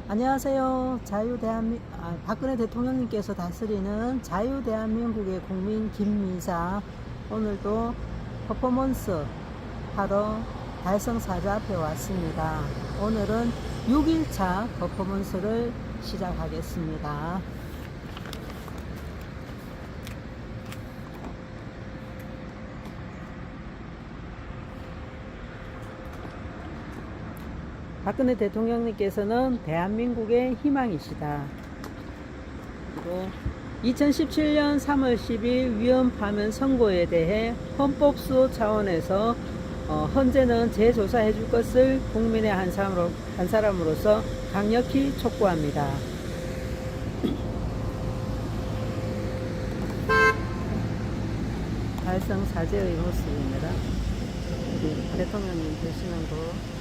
안녕하세요. 박근혜 대통령님께서 다스리는 자유대한민국의 국민 김미자. 오늘도 퍼포먼스 하러 달성사자 앞에 왔습니다. 오늘은 6일차 퍼포먼스를 시작하겠습니다. 박근혜 대통령님께서는 대한민국의 희망이시다. 그리고 2017년 3월 10일 위헌 파면 선고에 대해 헌법수호 차원에서 헌재는 재조사해 줄 것을 국민의 한 사람으로서 강력히 촉구합니다. 달성사제의 모습입니다. 우리 대통령님 계시는 곳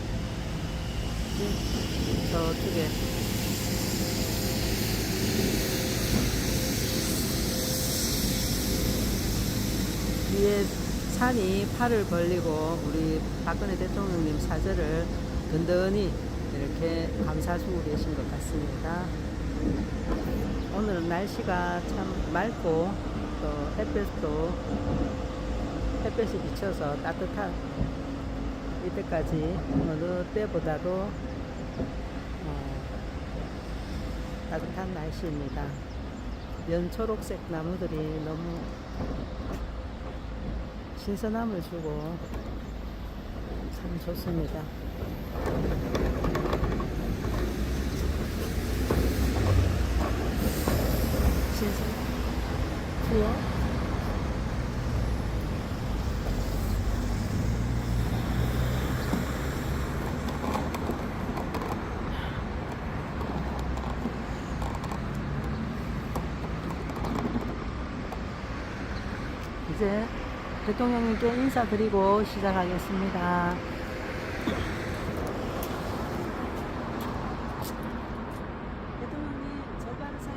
저쪽에 위에 산이 팔을 벌리고 우리 박근혜 대통령님 사저를 든든히 이렇게 감싸주고 계신 것 같습니다. 오늘은 날씨가 참 맑고 또 햇볕이 비쳐서 따뜻한 이때까지 어느 때보다도 따뜻한 날씨입니다. 연초록색 나무들이 너무 신선함을 주고 참 좋습니다. 추워? 이제 대통령님께 인사드리고 시작하겠습니다. 대통령님, 절 받으세요.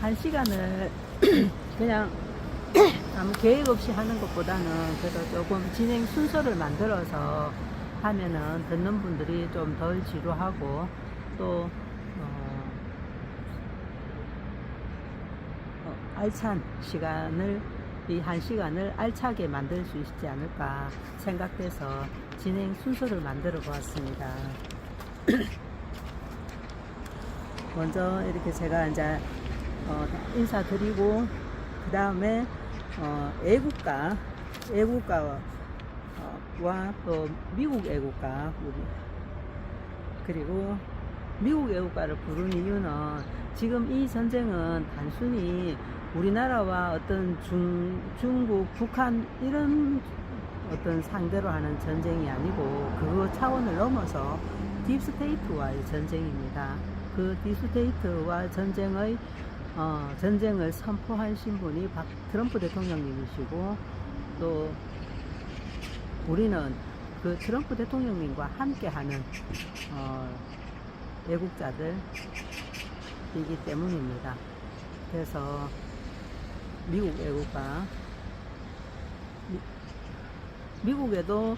한 시간을 그냥 아무 계획 없이 하는 것보다는 그래도 조금 진행 순서를 만들어서 하면은 듣는 분들이 좀 덜 지루하고 또 알찬 시간을 이 한 시간을 알차게 만들 수 있지 않을까 생각돼서 진행 순서를 만들어 보았습니다. 먼저 이렇게 제가 이제 인사드리고 그 다음에 애국가와 또 미국 애국가 그리고 미국 애국가를 부른 이유는 지금 이 전쟁은 단순히 우리나라와 어떤 중국, 북한 이런 어떤 상대로 하는 전쟁이 아니고 그 차원을 넘어서 딥스테이트와의 전쟁입니다. 그 딥스테이트와 전쟁을 선포하신 분이 트럼프 대통령님이시고 또 우리는 그 트럼프 대통령님과 함께하는 애국자들이기 때문입니다. 그래서 미국 애국가 미국에도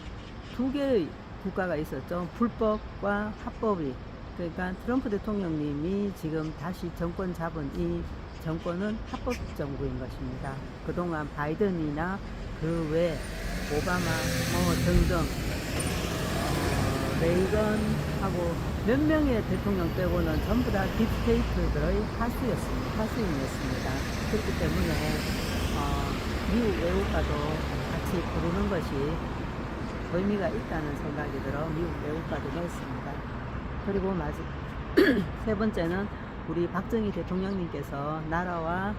두 개의 국가가 있었죠. 불법과 합법이. 그러니까 트럼프 대통령님이 지금 다시 정권 잡은 이 정권은 합법 정부인 것입니다. 그동안 바이든이나 그 외 오바마 등등 레이건하고 몇 명의 대통령 빼고는 전부 다 딥스테이트들의 하수인이었습니다. 그렇기 때문에 미국 애국가도 같이 부르는 것이 의미가 있다는 생각이 들어 미국 애국가도 넣었습니다. 그리고 세 번째는 우리 박정희 대통령님께서 나라와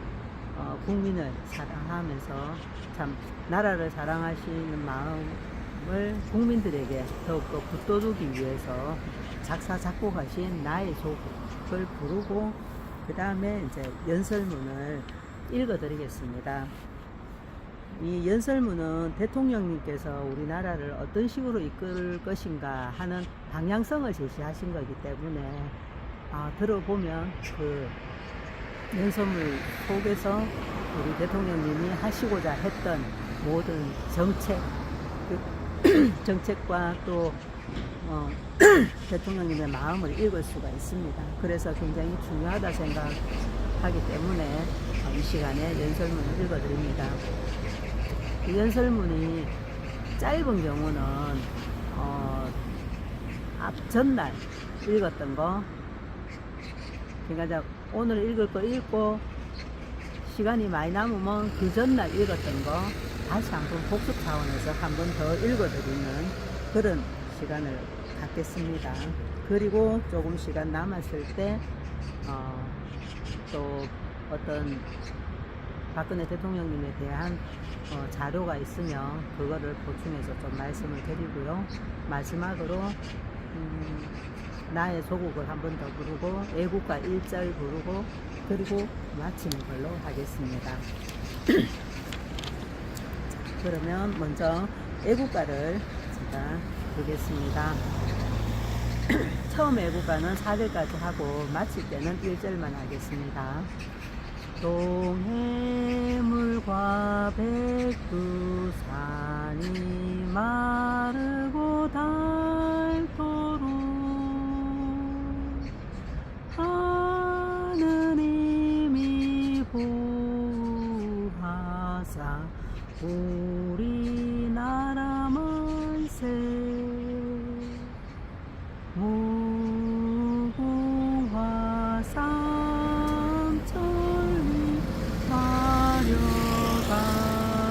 국민을 사랑하면서 참 나라를 사랑하시는 국민들에게 더욱더 붙돋우기 위해서 작사 작곡하신 나의 조국을 부르고 그 다음에 이제 연설문을 읽어드리겠습니다. 이 연설문은 대통령님께서 우리나라를 어떤 식으로 이끌 것인가 하는 방향성을 제시하신 거기 때문에 들어보면 그 연설문 속에서 우리 대통령님이 하시고자 했던 모든 정책과 또 대통령님의 마음을 읽을 수가 있습니다. 그래서 굉장히 중요하다 생각하기 때문에 이 시간에 연설문을 읽어드립니다. 이 연설문이 짧은 경우는 전날 읽었던 거, 그러니까 오늘 읽을 거 읽고 시간이 많이 남으면 그 전날 읽었던 거 다시 한번 복습 차원에서 한번 더 읽어드리는 그런 시간을 갖겠습니다. 그리고 조금 시간 남았을 때 또 어떤 박근혜 대통령님에 대한 자료가 있으면 그거를 보충해서 좀 말씀을 드리고요. 마지막으로 나의 조국을 한 번 더 부르고 애국가 1절 부르고 그리고 마치는 걸로 하겠습니다. 그러면 먼저 애국가를 제가 부르겠습니다. 처음 애국가는 4절까지 하고 마칠 때는 1절만 하겠습니다. 동해물과 백두산이 마르고 닳도록 하느님이 보호하사 우리나라 만세 무궁화 삼천리 화려강산 대한 사람 대하늘에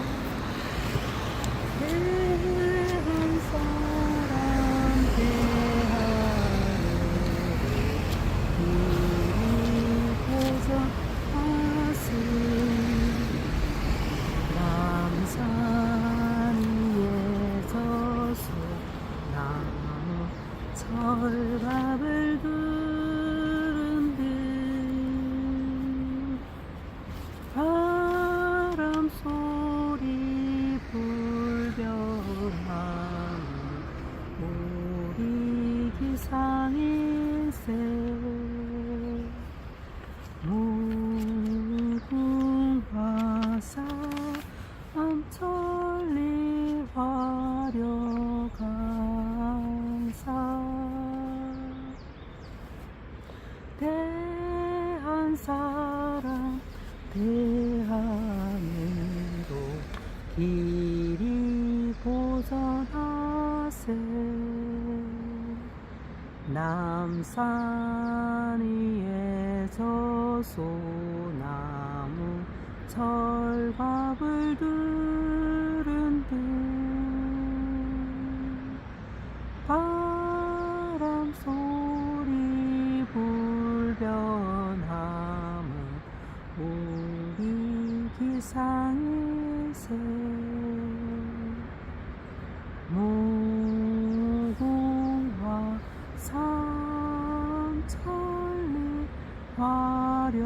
이리 고정하세 남산 위에 져서 나무 철갑을 두른 듯 바람 소리 불변하는 우리 기상일세 무궁화 삼천리 화려강산 대한 사람 대한으로 길이 보전하세 남산 위에 저소나무 철갑을 두른 듯 바람 소리 불변함은 우리 기상일세 무궁화 삼천리 화려강산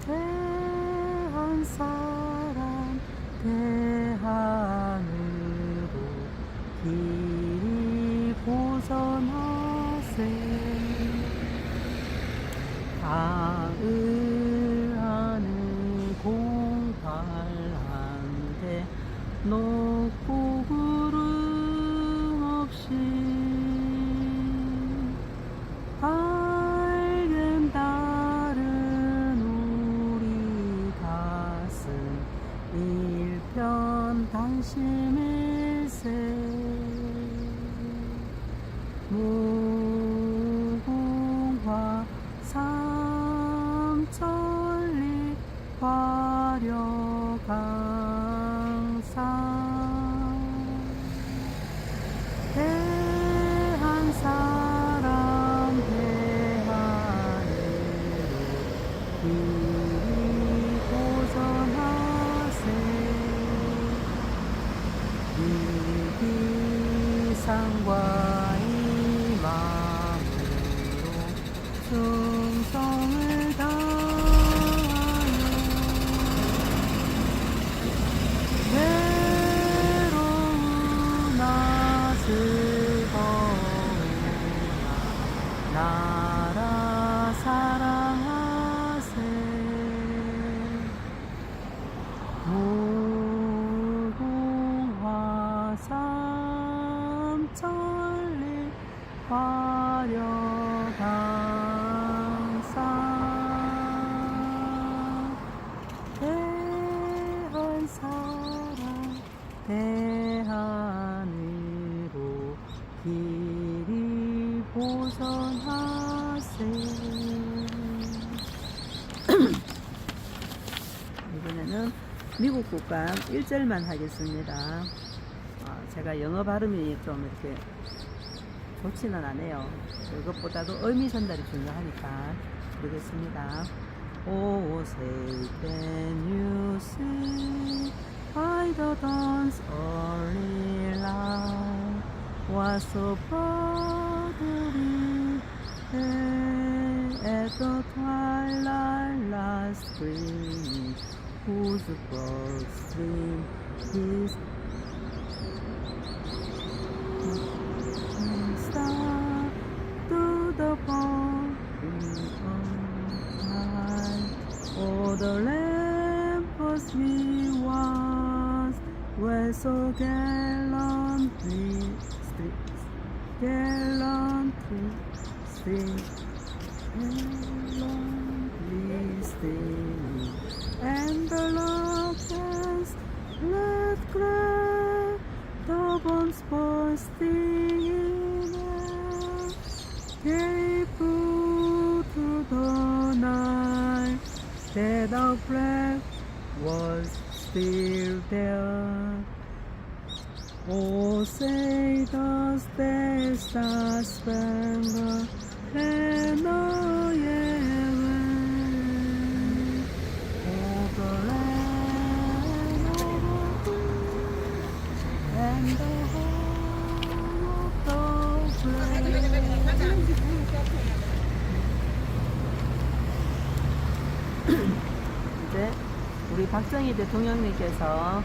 대한 사람 대한으로 길이 보전하세 가을 하늘 공팔한데 높고 구름 없이 밝은 달은 우리 가슴 일편 당심일세 무궁화 삼천리 화려강산 대한 사람 대하늘로 비상과 이 마음으로 충성을 다하여 외로우나 즐거우나 나라 사랑하세 무궁화 삼천리 화려강산 대한사랑 대한으로 길이 보전하세 이번에는 미국 국감 1절만 하겠습니다. 제가 영어 발음이 좀 이렇게 좋지는 않아요. 그것보다도 의미 전달이 중요하니까 부르겠습니다. Oh, say can you see by the dawn's early light was so proudly at the twilight last spring, whose broad stream is star to the pouring night. Oh, the lamps we once were so gallantly sing, and the locusts let cry, the bones bursting in air, gave food to the night, that our breath was still there. Oh, say does the star-spangled banner yet wave over land of blue and the whole of the 이제 우리 박정희 대통령님께서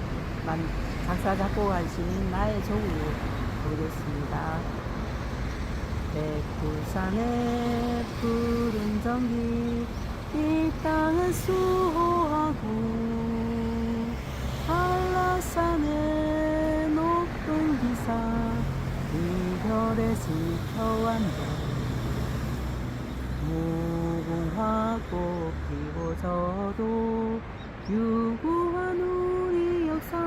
작사 작곡하신 나의 조국 부르겠습니다. 백두산의 푸른 전기 이 땅을 수호하고 한라산의 높은 기사 이별에 지켜왔네. 무궁화 꽃 피고 저도 유구한 우리 역사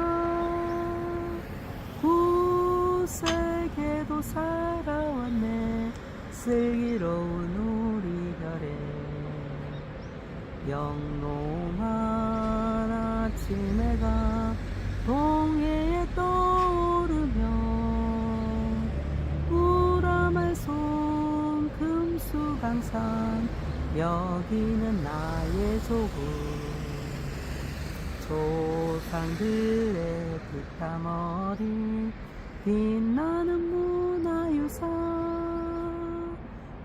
구세계도 살아왔네. 슬기로운 우리 별에 영롱한 아침해가 동해에 떠오르며 우라말솜 금수강산 여기는 나의 조국. 조상들의 피땀 어린 빛나는 문화유산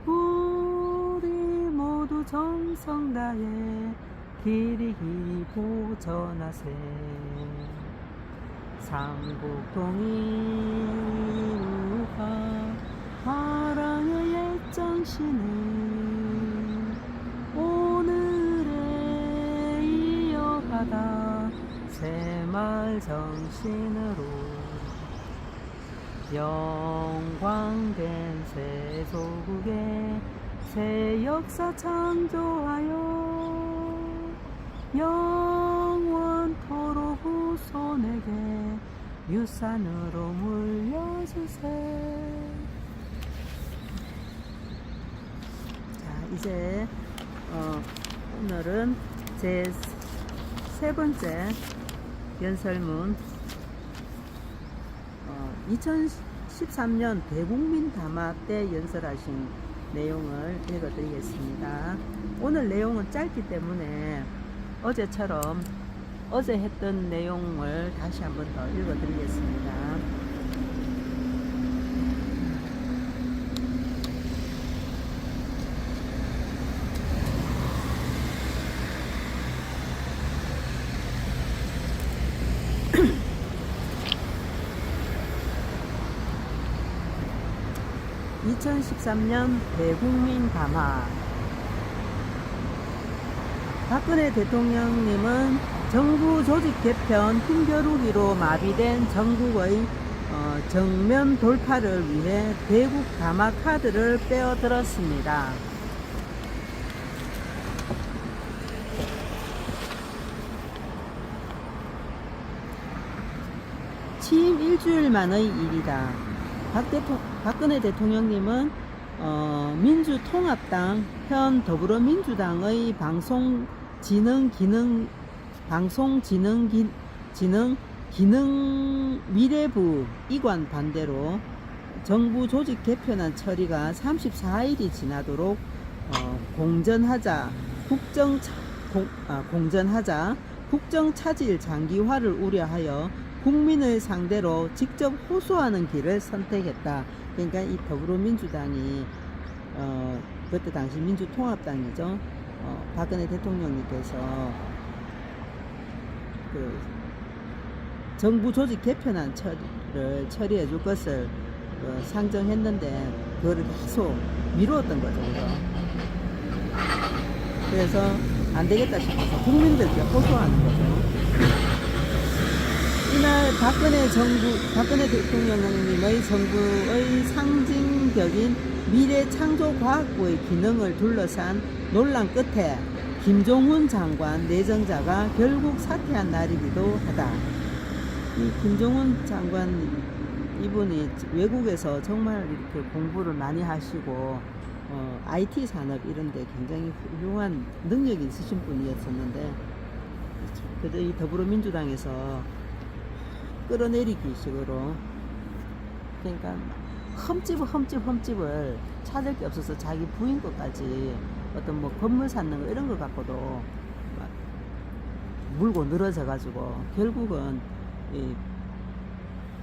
우리 모두 정성 다해 길이 보전하세. 삼국통일우가 화랑의 옛장신을 오늘에 이어가다 새마을 정신으로 영광된 새 조국의 새 역사 창조하여 영원토록 후손에게 유산으로 물려주세. 자, 이제 오늘은 제 세 번째 연설문 2013년 대국민 담화 때 연설하신 내용을 읽어드리겠습니다. 오늘 내용은 짧기 때문에 어제처럼 어제 했던 내용을 다시 한번 더 읽어드리겠습니다. 2013년 대국민 담화. 박근혜 대통령님은 정부 조직 개편 힘겨루기로 마비된 정국의 정면 돌파를 위해 대국 담화 카드를 빼어들었습니다. 취임 일주일 만의 일이다. 박근혜 대통령님은 민주통합당 현 더불어민주당의 방송진흥미래부 이관 반대로 정부 조직 개편안 처리가 34일이 지나도록 공전하자 국정 차질 장기화를 우려하여 국민을 상대로 직접 호소하는 길을 선택했다. 그러니까 이 더불어민주당이 그때 당시 민주통합당이죠. 박근혜 대통령님께서 그 정부 조직 개편안 처리를 처리해 줄 것을 상정했는데 그거를 계속 미루었던 거죠. 그래서 안 되겠다 싶어서 국민들께 호소하는 거죠. 이날 박근혜 대통령님의 정부의 상징적인 미래창조과학부의 기능을 둘러싼 논란 끝에 김종훈 장관 내정자가 결국 사퇴한 날이기도 하다. 이 김종훈 장관 이분이 외국에서 정말 이렇게 공부를 많이 하시고 IT 산업 이런 데 굉장히 훌륭한 능력이 있으신 분이었었는데 그래도 이 더불어민주당에서 끌어내리기 식으로 그러니까 흠집을 찾을 게 없어서 자기 부인 것까지 어떤 뭐 건물 사는 거 이런 거 갖고도 막 물고 늘어져 가지고 결국은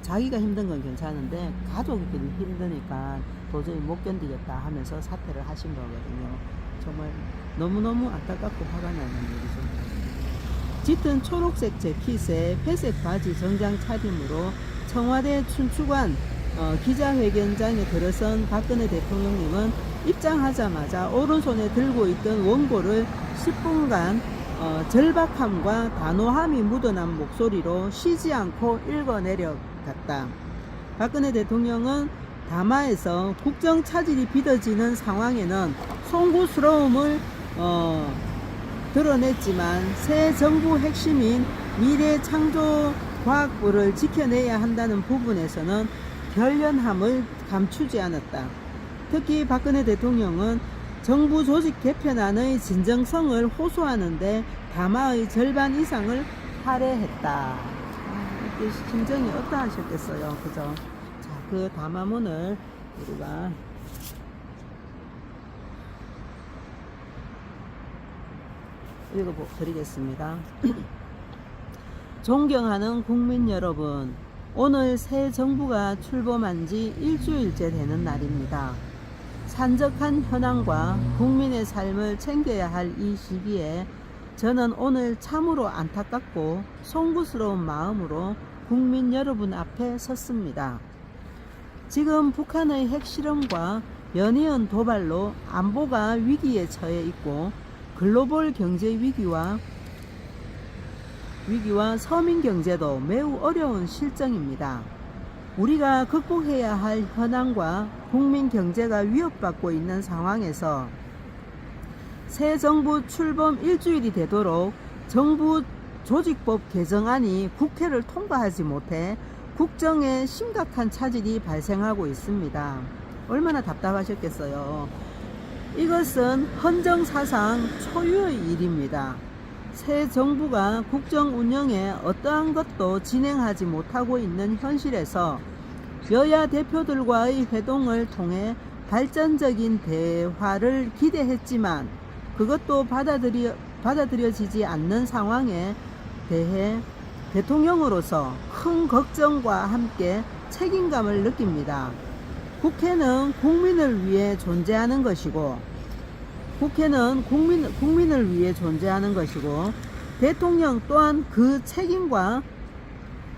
자기가 힘든 건 괜찮은데 가족이 힘드니까 도저히 못 견디겠다 하면서 사퇴를 하신 거거든요. 정말 너무너무 안타깝고 화가 나는 일이죠. 짙은 초록색 재킷에 회색 바지 정장 차림으로 청와대 춘추관 기자회견장에 들어선 박근혜 대통령님은 입장하자마자 오른손에 들고 있던 원고를 10분간 절박함과 단호함이 묻어난 목소리로 쉬지 않고 읽어내려갔다. 박근혜 대통령은 담화에서 국정 차질이 빚어지는 상황에는 송구스러움을 드러냈지만 새 정부 핵심인 미래창조과학부를 지켜내야 한다는 부분에서는 결연함을 감추지 않았다. 특히 박근혜 대통령은 정부 조직 개편안의 진정성을 호소하는데 담화의 절반 이상을 할애했다. 이게 심정이 어떠하셨겠어요, 그죠? 자, 그 담화문을 우리가 읽어드리겠습니다. 존경하는 국민 여러분, 오늘 새 정부가 출범한 지 일주일째 되는 날입니다. 산적한 현황과 국민의 삶을 챙겨야 할 이 시기에 저는 오늘 참으로 안타깝고 송구스러운 마음으로 국민 여러분 앞에 섰습니다. 지금 북한의 핵실험과 연이은 도발로 안보가 위기에 처해 있고 글로벌 경제 위기와 서민 경제도 매우 어려운 실정입니다. 우리가 극복해야 할 현황과 국민 경제가 위협받고 있는 상황에서 새 정부 출범 일주일이 되도록 정부 조직법 개정안이 국회를 통과하지 못해 국정에 심각한 차질이 발생하고 있습니다. 얼마나 답답하셨겠어요. 이것은 헌정사상 초유의 일입니다. 새 정부가 국정 운영에 어떠한 것도 진행하지 못하고 있는 현실에서 여야 대표들과의 회동을 통해 발전적인 대화를 기대했지만 그것도 받아들여지지 않는 상황에 대해 대통령으로서 큰 걱정과 함께 책임감을 느낍니다. 국회는 국민을 위해 존재하는 것이고 대통령 또한 그 책임과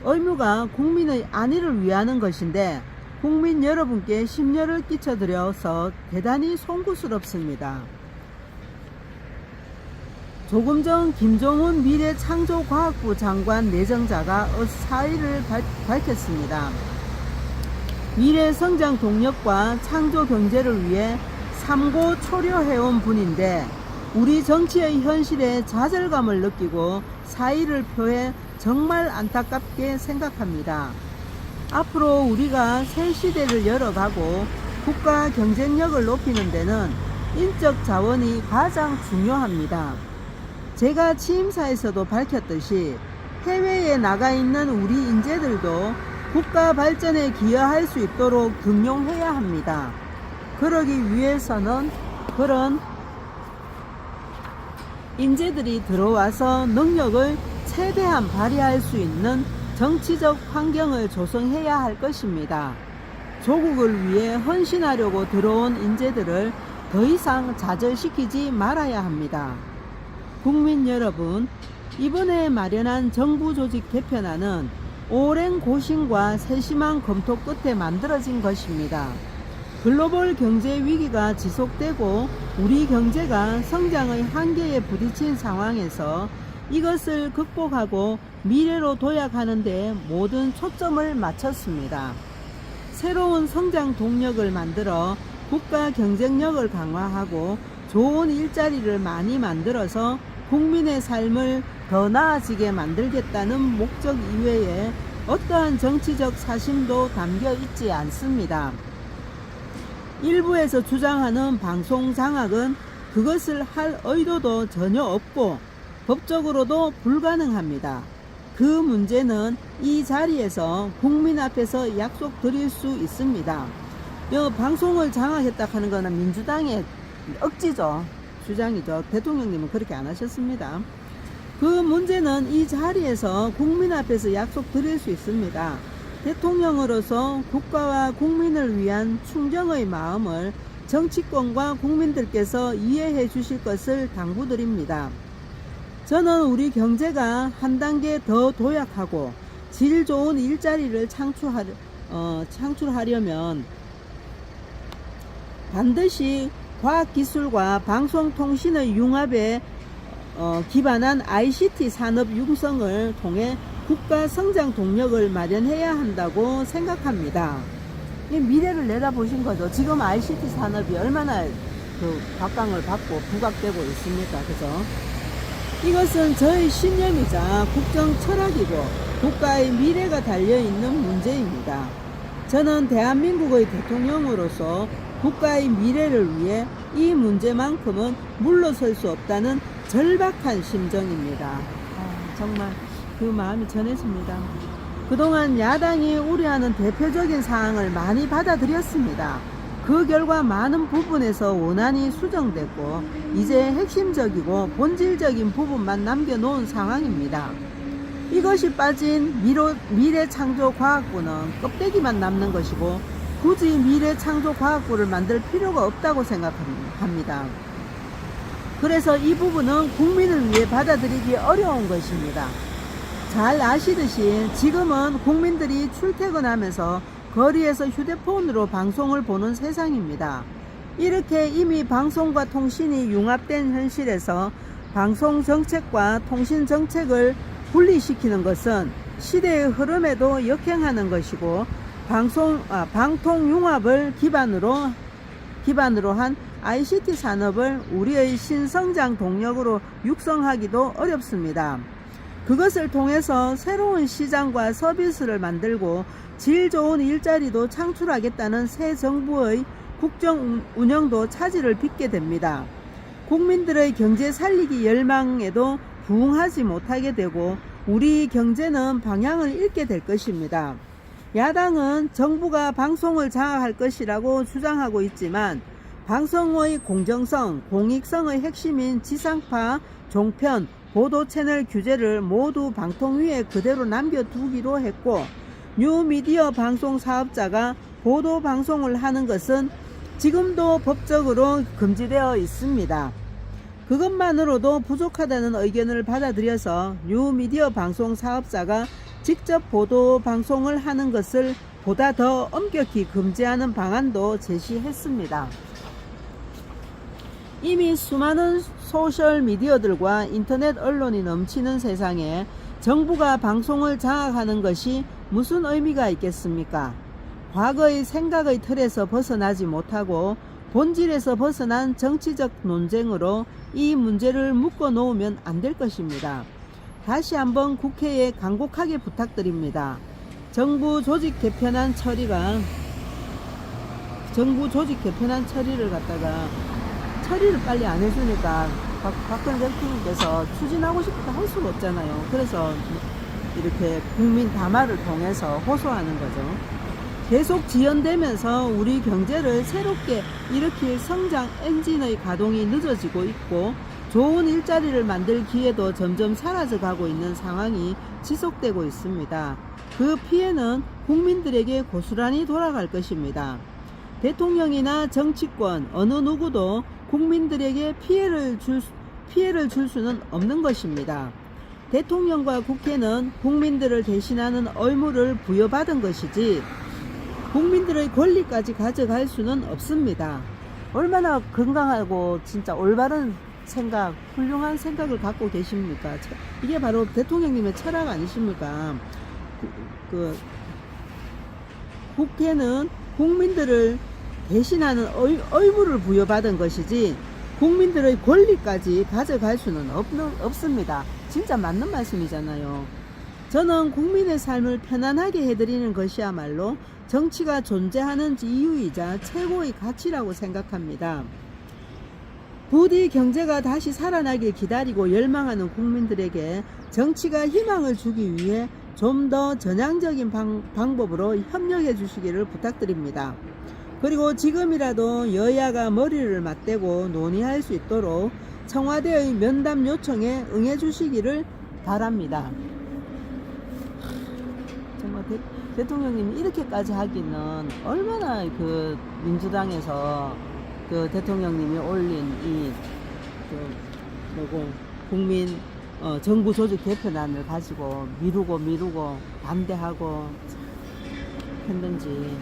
의무가 국민의 안위를 위하는 것인데 국민 여러분께 심려를 끼쳐드려서 대단히 송구스럽습니다. 조금 전 김종훈 미래창조과학부 장관 내정자가 사의를 밝혔습니다. 미래 성장 동력과 창조 경제를 위해 삼고 초려해온 분인데 우리 정치의 현실에 좌절감을 느끼고 사의를 표해 정말 안타깝게 생각합니다. 앞으로 우리가 새 시대를 열어가고 국가 경쟁력을 높이는 데는 인적 자원이 가장 중요합니다. 제가 취임사에서도 밝혔듯이 해외에 나가 있는 우리 인재들도 국가 발전에 기여할 수 있도록 등용해야 합니다. 그러기 위해서는 그런 인재들이 들어와서 능력을 최대한 발휘할 수 있는 정치적 환경을 조성해야 할 것입니다. 조국을 위해 헌신하려고 들어온 인재들을 더 이상 좌절시키지 말아야 합니다. 국민 여러분, 이번에 마련한 정부 조직 개편안은 오랜 고심과 세심한 검토 끝에 만들어진 것입니다. 글로벌 경제 위기가 지속되고 우리 경제가 성장의 한계에 부딪힌 상황에서 이것을 극복하고 미래로 도약하는 데 모든 초점을 맞췄습니다. 새로운 성장 동력을 만들어 국가 경쟁력을 강화하고 좋은 일자리를 많이 만들어서 국민의 삶을 더 나아지게 만들겠다는 목적 이외에 어떠한 정치적 사심도 담겨 있지 않습니다. 일부에서 주장하는 방송 장악은 그것을 할 의도도 전혀 없고 법적으로도 불가능합니다. 그 문제는 이 자리에서 국민 앞에서 약속드릴 수 있습니다. 방송을 장악했다 하는 것은 민주당의 억지죠. 주장이죠. 대통령님은 그렇게 안 하셨습니다. 그 문제는 이 자리에서 국민 앞에서 약속드릴 수 있습니다. 대통령으로서 국가와 국민을 위한 충정의 마음을 정치권과 국민들께서 이해해 주실 것을 당부드립니다. 저는 우리 경제가 한 단계 더 도약하고 질 좋은 일자리를 창출하려면 반드시 과학기술과 방송통신의 융합에 기반한 ICT 산업 융성을 통해 국가 성장 동력을 마련해야 한다고 생각합니다. 미래를 내다보신 거죠. 지금 ICT 산업이 얼마나 박강을 받고 부각되고 있습니까? 그죠? 이것은 저의 신념이자 국정 철학이고 국가의 미래가 달려있는 문제입니다. 저는 대한민국의 대통령으로서 국가의 미래를 위해 이 문제만큼은 물러설 수 없다는 절박한 심정입니다. 정말 그 마음이 전해집니다. 그동안 야당이 우려하는 대표적인 사항을 많이 받아들였습니다. 그 결과 많은 부분에서 원안이 수정됐고 이제 핵심적이고 본질적인 부분만 남겨놓은 상황입니다. 이것이 빠진 미래창조과학부는 껍데기만 남는 것이고 굳이 미래창조과학부를 만들 필요가 없다고 생각합니다. 그래서 이 부분은 국민을 위해 받아들이기 어려운 것입니다. 잘 아시듯이 지금은 국민들이 출퇴근하면서 거리에서 휴대폰으로 방송을 보는 세상입니다. 이렇게 이미 방송과 통신이 융합된 현실에서 방송 정책과 통신 정책을 분리시키는 것은 시대의 흐름에도 역행하는 것이고 방통 융합을 기반으로 한 ICT 산업을 우리의 신성장 동력으로 육성하기도 어렵습니다. 그것을 통해서 새로운 시장과 서비스를 만들고 질 좋은 일자리도 창출하겠다는 새 정부의 국정 운영도 차질을 빚게 됩니다. 국민들의 경제 살리기 열망에도 부응하지 못하게 되고 우리 경제는 방향을 잃게 될 것입니다. 야당은 정부가 방송을 장악할 것이라고 주장하고 있지만 방송의 공정성, 공익성의 핵심인 지상파, 종편, 보도 채널 규제를 모두 방통위에 그대로 남겨두기로 했고 뉴미디어 방송 사업자가 보도 방송을 하는 것은 지금도 법적으로 금지되어 있습니다. 그것만으로도 부족하다는 의견을 받아들여서 뉴미디어 방송 사업자가 직접 보도 방송을 하는 것을 보다 더 엄격히 금지하는 방안도 제시했습니다. 이미 수많은 소셜미디어들과 인터넷 언론이 넘치는 세상에 정부가 방송을 장악하는 것이 무슨 의미가 있겠습니까? 과거의 생각의 틀에서 벗어나지 못하고 본질에서 벗어난 정치적 논쟁으로 이 문제를 묶어 놓으면 안 될 것입니다. 다시 한번 국회에 간곡하게 부탁드립니다. 정부 조직 개편안 처리를 갖다가 처리를 빨리 안 해주니까 박근혜 대통령께서 추진하고 싶다 할 수가 없잖아요. 그래서 이렇게 국민 담화를 통해서 호소하는 거죠. 계속 지연되면서 우리 경제를 새롭게 일으킬 성장 엔진의 가동이 늦어지고 있고 좋은 일자리를 만들 기회도 점점 사라져 가고 있는 상황이 지속되고 있습니다. 그 피해는 국민들에게 고스란히 돌아갈 것입니다. 대통령이나 정치권 어느 누구도 국민들에게 피해를 줄 수는 없는 것입니다. 대통령과 국회는 국민들을 대신하는 의무를 부여받은 것이지 국민들의 권리까지 가져갈 수는 없습니다. 얼마나 건강하고 진짜 올바른 생각, 훌륭한 생각을 갖고 계십니까? 이게 바로 대통령님의 철학 아니십니까? 국회는 국민들을 대신하는 의무를 부여받은 것이지 국민들의 권리까지 가져갈 수는 없습니다. 진짜 맞는 말씀이잖아요. 저는 국민의 삶을 편안하게 해드리는 것이야말로 정치가 존재하는 이유이자 최고의 가치라고 생각합니다. 부디 경제가 다시 살아나길 기다리고 열망하는 국민들에게 정치가 희망을 주기 위해 좀 더 전향적인 방법으로 협력해 주시기를 부탁드립니다. 그리고 지금이라도 여야가 머리를 맞대고 논의할 수 있도록 청와대의 면담 요청에 응해 주시기를 바랍니다. 정말 대통령님이 이렇게까지 하기는 얼마나 그 민주당에서 그 대통령님이 올린 이 국민 정부 조직 개편안을 가지고 미루고 반대하고 했는지.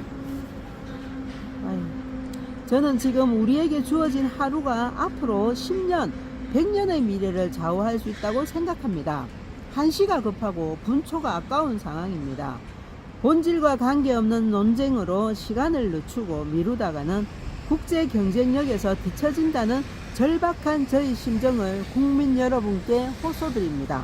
저는 지금 우리에게 주어진 하루가 앞으로 10년, 100년의 미래를 좌우할 수 있다고 생각합니다. 한시가 급하고 분초가 아까운 상황입니다. 본질과 관계없는 논쟁으로 시간을 늦추고 미루다가는 국제 경쟁력에서 뒤처진다는 절박한 저희 심정을 국민 여러분께 호소드립니다.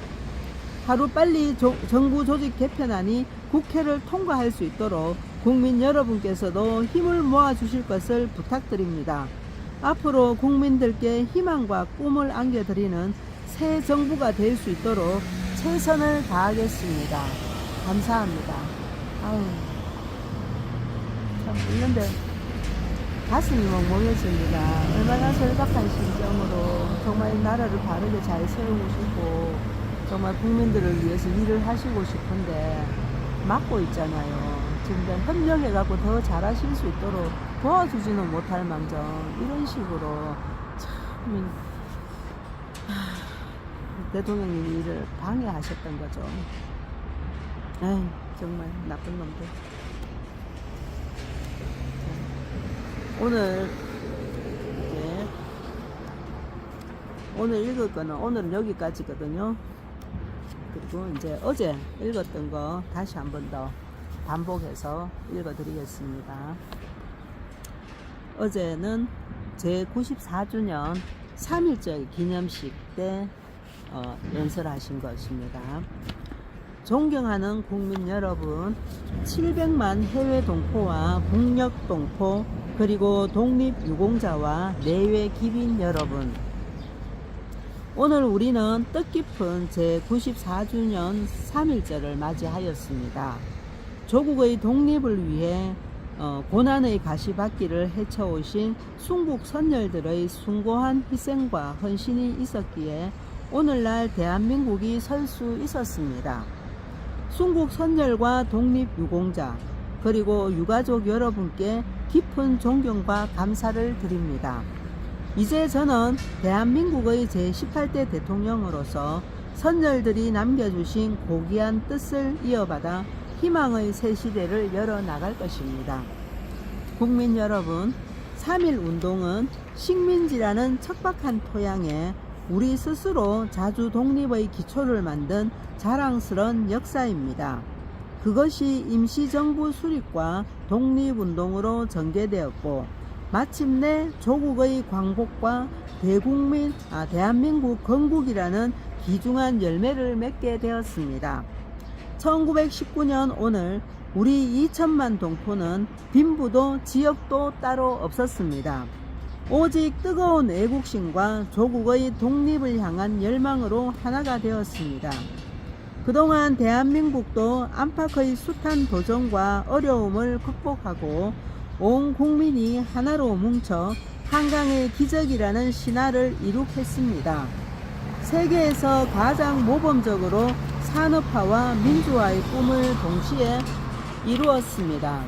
하루빨리 정부 조직 개편안이 국회를 통과할 수 있도록 국민 여러분께서도 힘을 모아주실 것을 부탁드립니다. 앞으로 국민들께 희망과 꿈을 안겨드리는 새 정부가 될 수 있도록 최선을 다하겠습니다. 감사합니다. 참 이런데 가슴이 멍멍해집니다. 얼마나 절박한 심정으로 정말 나라를 바르게 잘 세우고 싶고 정말 국민들을 위해서 일을 하시고 싶은데 막고 있잖아요. 지금 협력해갖고 더 잘하실 수 있도록 도와주지는 못할 망정 이런 식으로 참 대통령님이 일을 방해하셨던 거죠. 에이, 정말 나쁜 놈들. 오늘 읽을 거는 오늘은 여기까지거든요. 그리고 이제 어제 읽었던 거 다시 한 번 더 반복해서 읽어 드리겠습니다. 어제는 제 94주년 3.1절 기념식 때 연설하신 것입니다. 존경하는 국민 여러분, 700만 해외 동포와 북녘 동포 그리고 독립유공자와 내외 기빈 여러분, 오늘 우리는 뜻깊은 제94주년 3.1절을 맞이하였습니다. 조국의 독립을 위해 고난의 가시밭길을 헤쳐오신 순국 선열들의 숭고한 희생과 헌신이 있었기에 오늘날 대한민국이 설 수 있었습니다. 순국 선열과 독립유공자 그리고 유가족 여러분께 깊은 존경과 감사를 드립니다. 이제 저는 대한민국의 제18대 대통령으로서 선열들이 남겨주신 고귀한 뜻을 이어받아 희망의 새 시대를 열어나갈 것입니다. 국민 여러분, 3.1 운동은 식민지라는 척박한 토양에 우리 스스로 자주 독립의 기초를 만든 자랑스러운 역사입니다. 그것이 임시정부 수립과 독립운동으로 전개되었고 마침내 조국의 광복과 대한민국 건국이라는 귀중한 열매를 맺게 되었습니다. 1919년 오늘 우리 2천만 동포는 빈부도 지역도 따로 없었습니다. 오직 뜨거운 애국심과 조국의 독립을 향한 열망으로 하나가 되었습니다. 그동안 대한민국도 안팎의 숱한 도전과 어려움을 극복하고 온 국민이 하나로 뭉쳐 한강의 기적이라는 신화를 이룩했습니다. 세계에서 가장 모범적으로 산업화와 민주화의 꿈을 동시에 이루었습니다.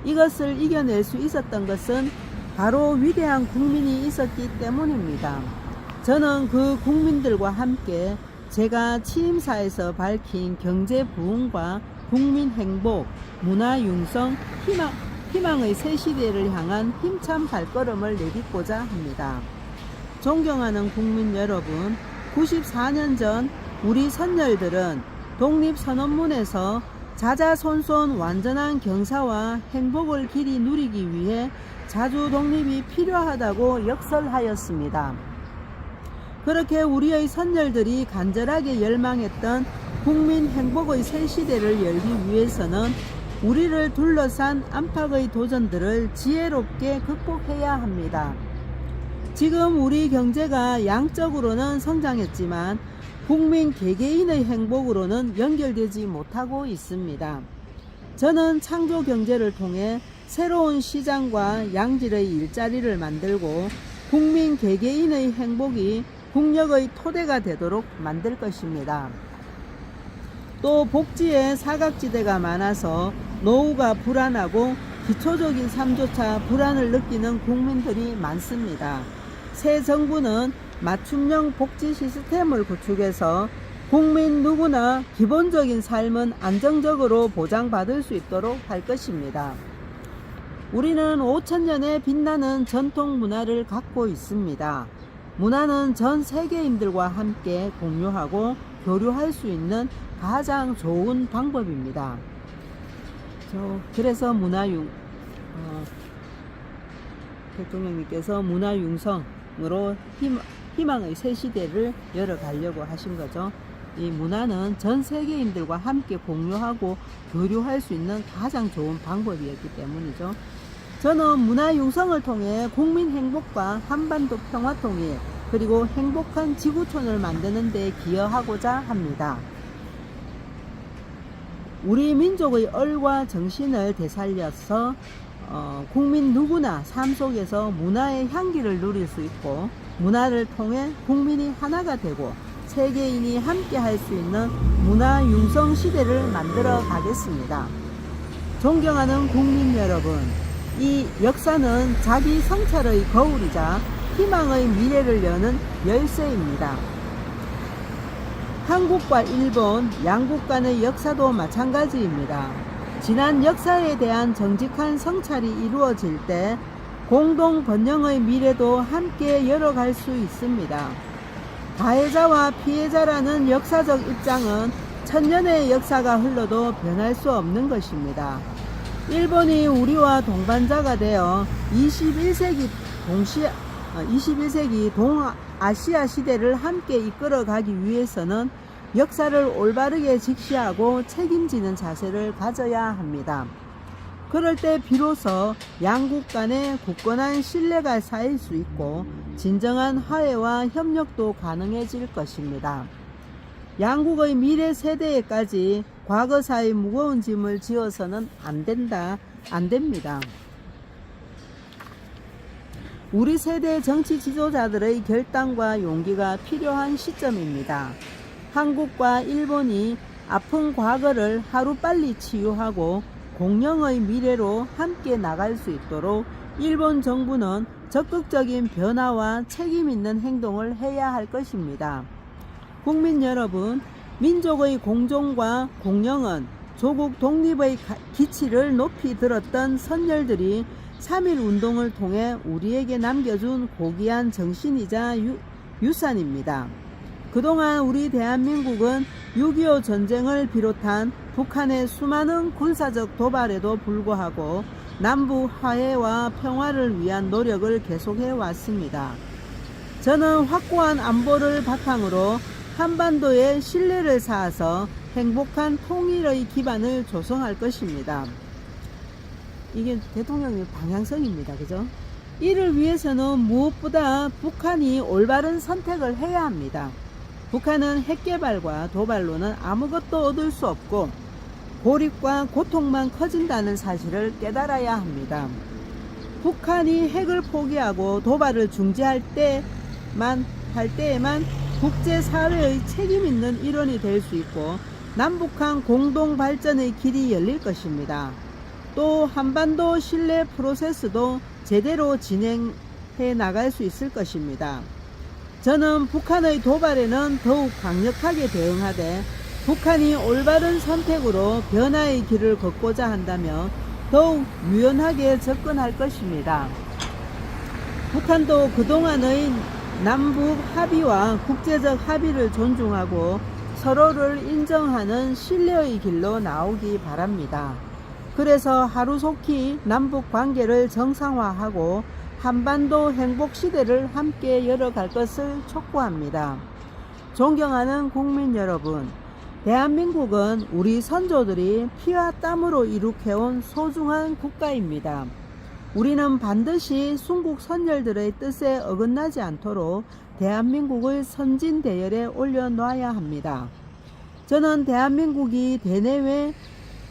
이것을 이겨낼 수 있었던 것은 바로 위대한 국민이 있었기 때문입니다. 저는 그 국민들과 함께 제가 취임사에서 밝힌 경제 부흥과 국민 행복, 문화 융성, 희망의 새 시대를 향한 힘찬 발걸음을 내딛고자 합니다. 존경하는 국민 여러분, 94년 전 우리 선열들은 독립선언문에서 자자손손 완전한 경사와 행복을 길이 누리기 위해 자주 독립이 필요하다고 역설하였습니다. 그렇게 우리의 선열들이 간절하게 열망했던 국민 행복의 새 시대를 열기 위해서는 우리를 둘러싼 안팎의 도전들을 지혜롭게 극복해야 합니다. 지금 우리 경제가 양적으로는 성장했지만 국민 개개인의 행복으로는 연결되지 못하고 있습니다. 저는 창조 경제를 통해 새로운 시장과 양질의 일자리를 만들고 국민 개개인의 행복이 국력의 토대가 되도록 만들 것입니다. 또 복지에 사각지대가 많아서 노후가 불안하고 기초적인 삶조차 불안을 느끼는 국민들이 많습니다. 새 정부는 맞춤형 복지 시스템을 구축해서 국민 누구나 기본적인 삶은 안정적으로 보장받을 수 있도록 할 것입니다. 우리는 5천년의 빛나는 전통 문화를 갖고 있습니다. 문화는 전 세계인들과 함께 공유하고 교류할 수 있는 가장 좋은 방법입니다. 그래서 대통령님께서 문화융성으로 희망의 새 시대를 열어가려고 하신 거죠. 이 문화는 전 세계인들과 함께 공유하고 교류할 수 있는 가장 좋은 방법이었기 때문이죠. 저는 문화융성을 통해 국민 행복과 한반도 평화통일 그리고 행복한 지구촌을 만드는 데 기여하고자 합니다. 우리 민족의 얼과 정신을 되살려서 국민 누구나 삶 속에서 문화의 향기를 누릴 수 있고 문화를 통해 국민이 하나가 되고 세계인이 함께 할 수 있는 문화융성 시대를 만들어 가겠습니다. 존경하는 국민 여러분, 이 역사는 자기 성찰의 거울이자 희망의 미래를 여는 열쇠입니다. 한국과 일본, 양국 간의 역사도 마찬가지입니다. 지난 역사에 대한 정직한 성찰이 이루어질 때 공동 번영의 미래도 함께 열어갈 수 있습니다. 가해자와 피해자라는 역사적 입장은 천년의 역사가 흘러도 변할 수 없는 것입니다. 일본이 우리와 동반자가 되어 21세기 동아시아 시대를 함께 이끌어가기 위해서는 역사를 올바르게 직시하고 책임지는 자세를 가져야 합니다. 그럴 때 비로소 양국 간의 굳건한 신뢰가 쌓일 수 있고 진정한 화해와 협력도 가능해질 것입니다. 양국의 미래 세대에까지 과거사의 무거운 짐을 지어서는 안 됩니다. 우리 세대 정치 지도자들의 결단과 용기가 필요한 시점입니다. 한국과 일본이 아픈 과거를 하루빨리 치유하고 공영의 미래로 함께 나갈 수 있도록 일본 정부는 적극적인 변화와 책임 있는 행동을 해야 할 것입니다. 국민 여러분, 민족의 공존과 공영은 조국 독립의 기치를 높이 들었던 선열들이 3.1 운동을 통해 우리에게 남겨준 고귀한 정신이자 유산입니다. 그동안 우리 대한민국은 6.25 전쟁을 비롯한 북한의 수많은 군사적 도발에도 불구하고 남북 화해와 평화를 위한 노력을 계속해 왔습니다. 저는 확고한 안보를 바탕으로 한반도에 신뢰를 쌓아서 행복한 통일의 기반을 조성할 것입니다. 이게 대통령의 방향성입니다. 그죠? 이를 위해서는 무엇보다 북한이 올바른 선택을 해야 합니다. 북한은 핵개발과 도발로는 아무것도 얻을 수 없고 고립과 고통만 커진다는 사실을 깨달아야 합니다. 북한이 핵을 포기하고 도발을 중지할 때에만 국제사회의 책임 있는 일원이 될 수 있고 남북한 공동 발전의 길이 열릴 것입니다. 또 한반도 신뢰 프로세스도 제대로 진행해 나갈 수 있을 것입니다. 저는 북한의 도발에는 더욱 강력하게 대응하되 북한이 올바른 선택으로 변화의 길을 걷고자 한다면 더욱 유연하게 접근할 것입니다. 북한도 그동안의 남북 합의와 국제적 합의를 존중하고 서로를 인정하는 신뢰의 길로 나오기 바랍니다. 그래서 하루속히 남북 관계를 정상화하고 한반도 행복 시대를 함께 열어갈 것을 촉구합니다. 존경하는 국민 여러분, 대한민국은 우리 선조들이 피와 땀으로 이룩해온 소중한 국가입니다. 우리는 반드시 순국 선열들의 뜻에 어긋나지 않도록 대한민국을 선진 대열에 올려놔야 합니다. 저는 대한민국이 대내외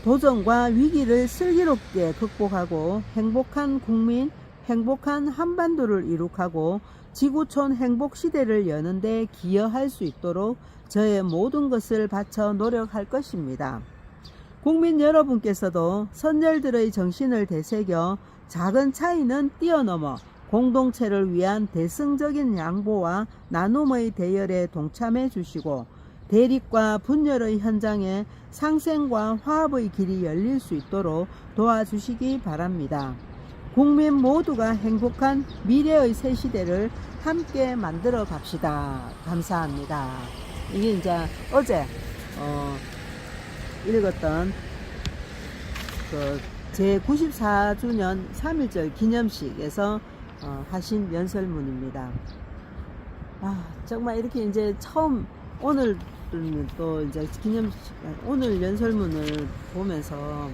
도전과 위기를 슬기롭게 극복하고 행복한 국민, 행복한 한반도를 이룩하고 지구촌 행복 시대를 여는 데 기여할 수 있도록 저의 모든 것을 바쳐 노력할 것입니다. 국민 여러분께서도 선열들의 정신을 되새겨 작은 차이는 뛰어넘어 공동체를 위한 대승적인 양보와 나눔의 대열에 동참해 주시고 대립과 분열의 현장에 상생과 화합의 길이 열릴 수 있도록 도와주시기 바랍니다. 국민 모두가 행복한 미래의 새 시대를 함께 만들어 갑시다. 감사합니다. 이게 이제 어제 읽었던 그 제94주년 3.1절 기념식에서 하신 연설문입니다. 정말 이렇게 이제 처음 오늘 또 이제 오늘 연설문을 보면서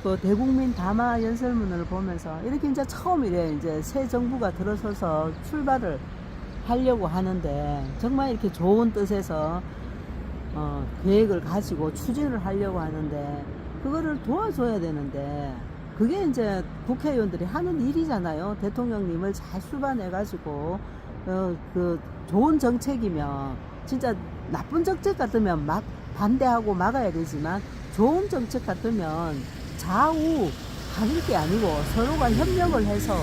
또 대국민 담화 연설문을 보면서 이렇게 이제 처음이래 이제 새 정부가 들어서서 출발을 하려고 하는데 정말 이렇게 좋은 뜻에서 계획을 가지고 추진을 하려고 하는데 그거를 도와줘야 되는데 그게 이제 국회의원들이 하는 일이잖아요. 대통령님을 잘 수반해 가지고 그 좋은 정책이면 진짜 나쁜 정책 같으면 막 반대하고 막아야 되지만 좋은 정책 같으면 좌우 가릴 게 아니고 서로가 협력을 해서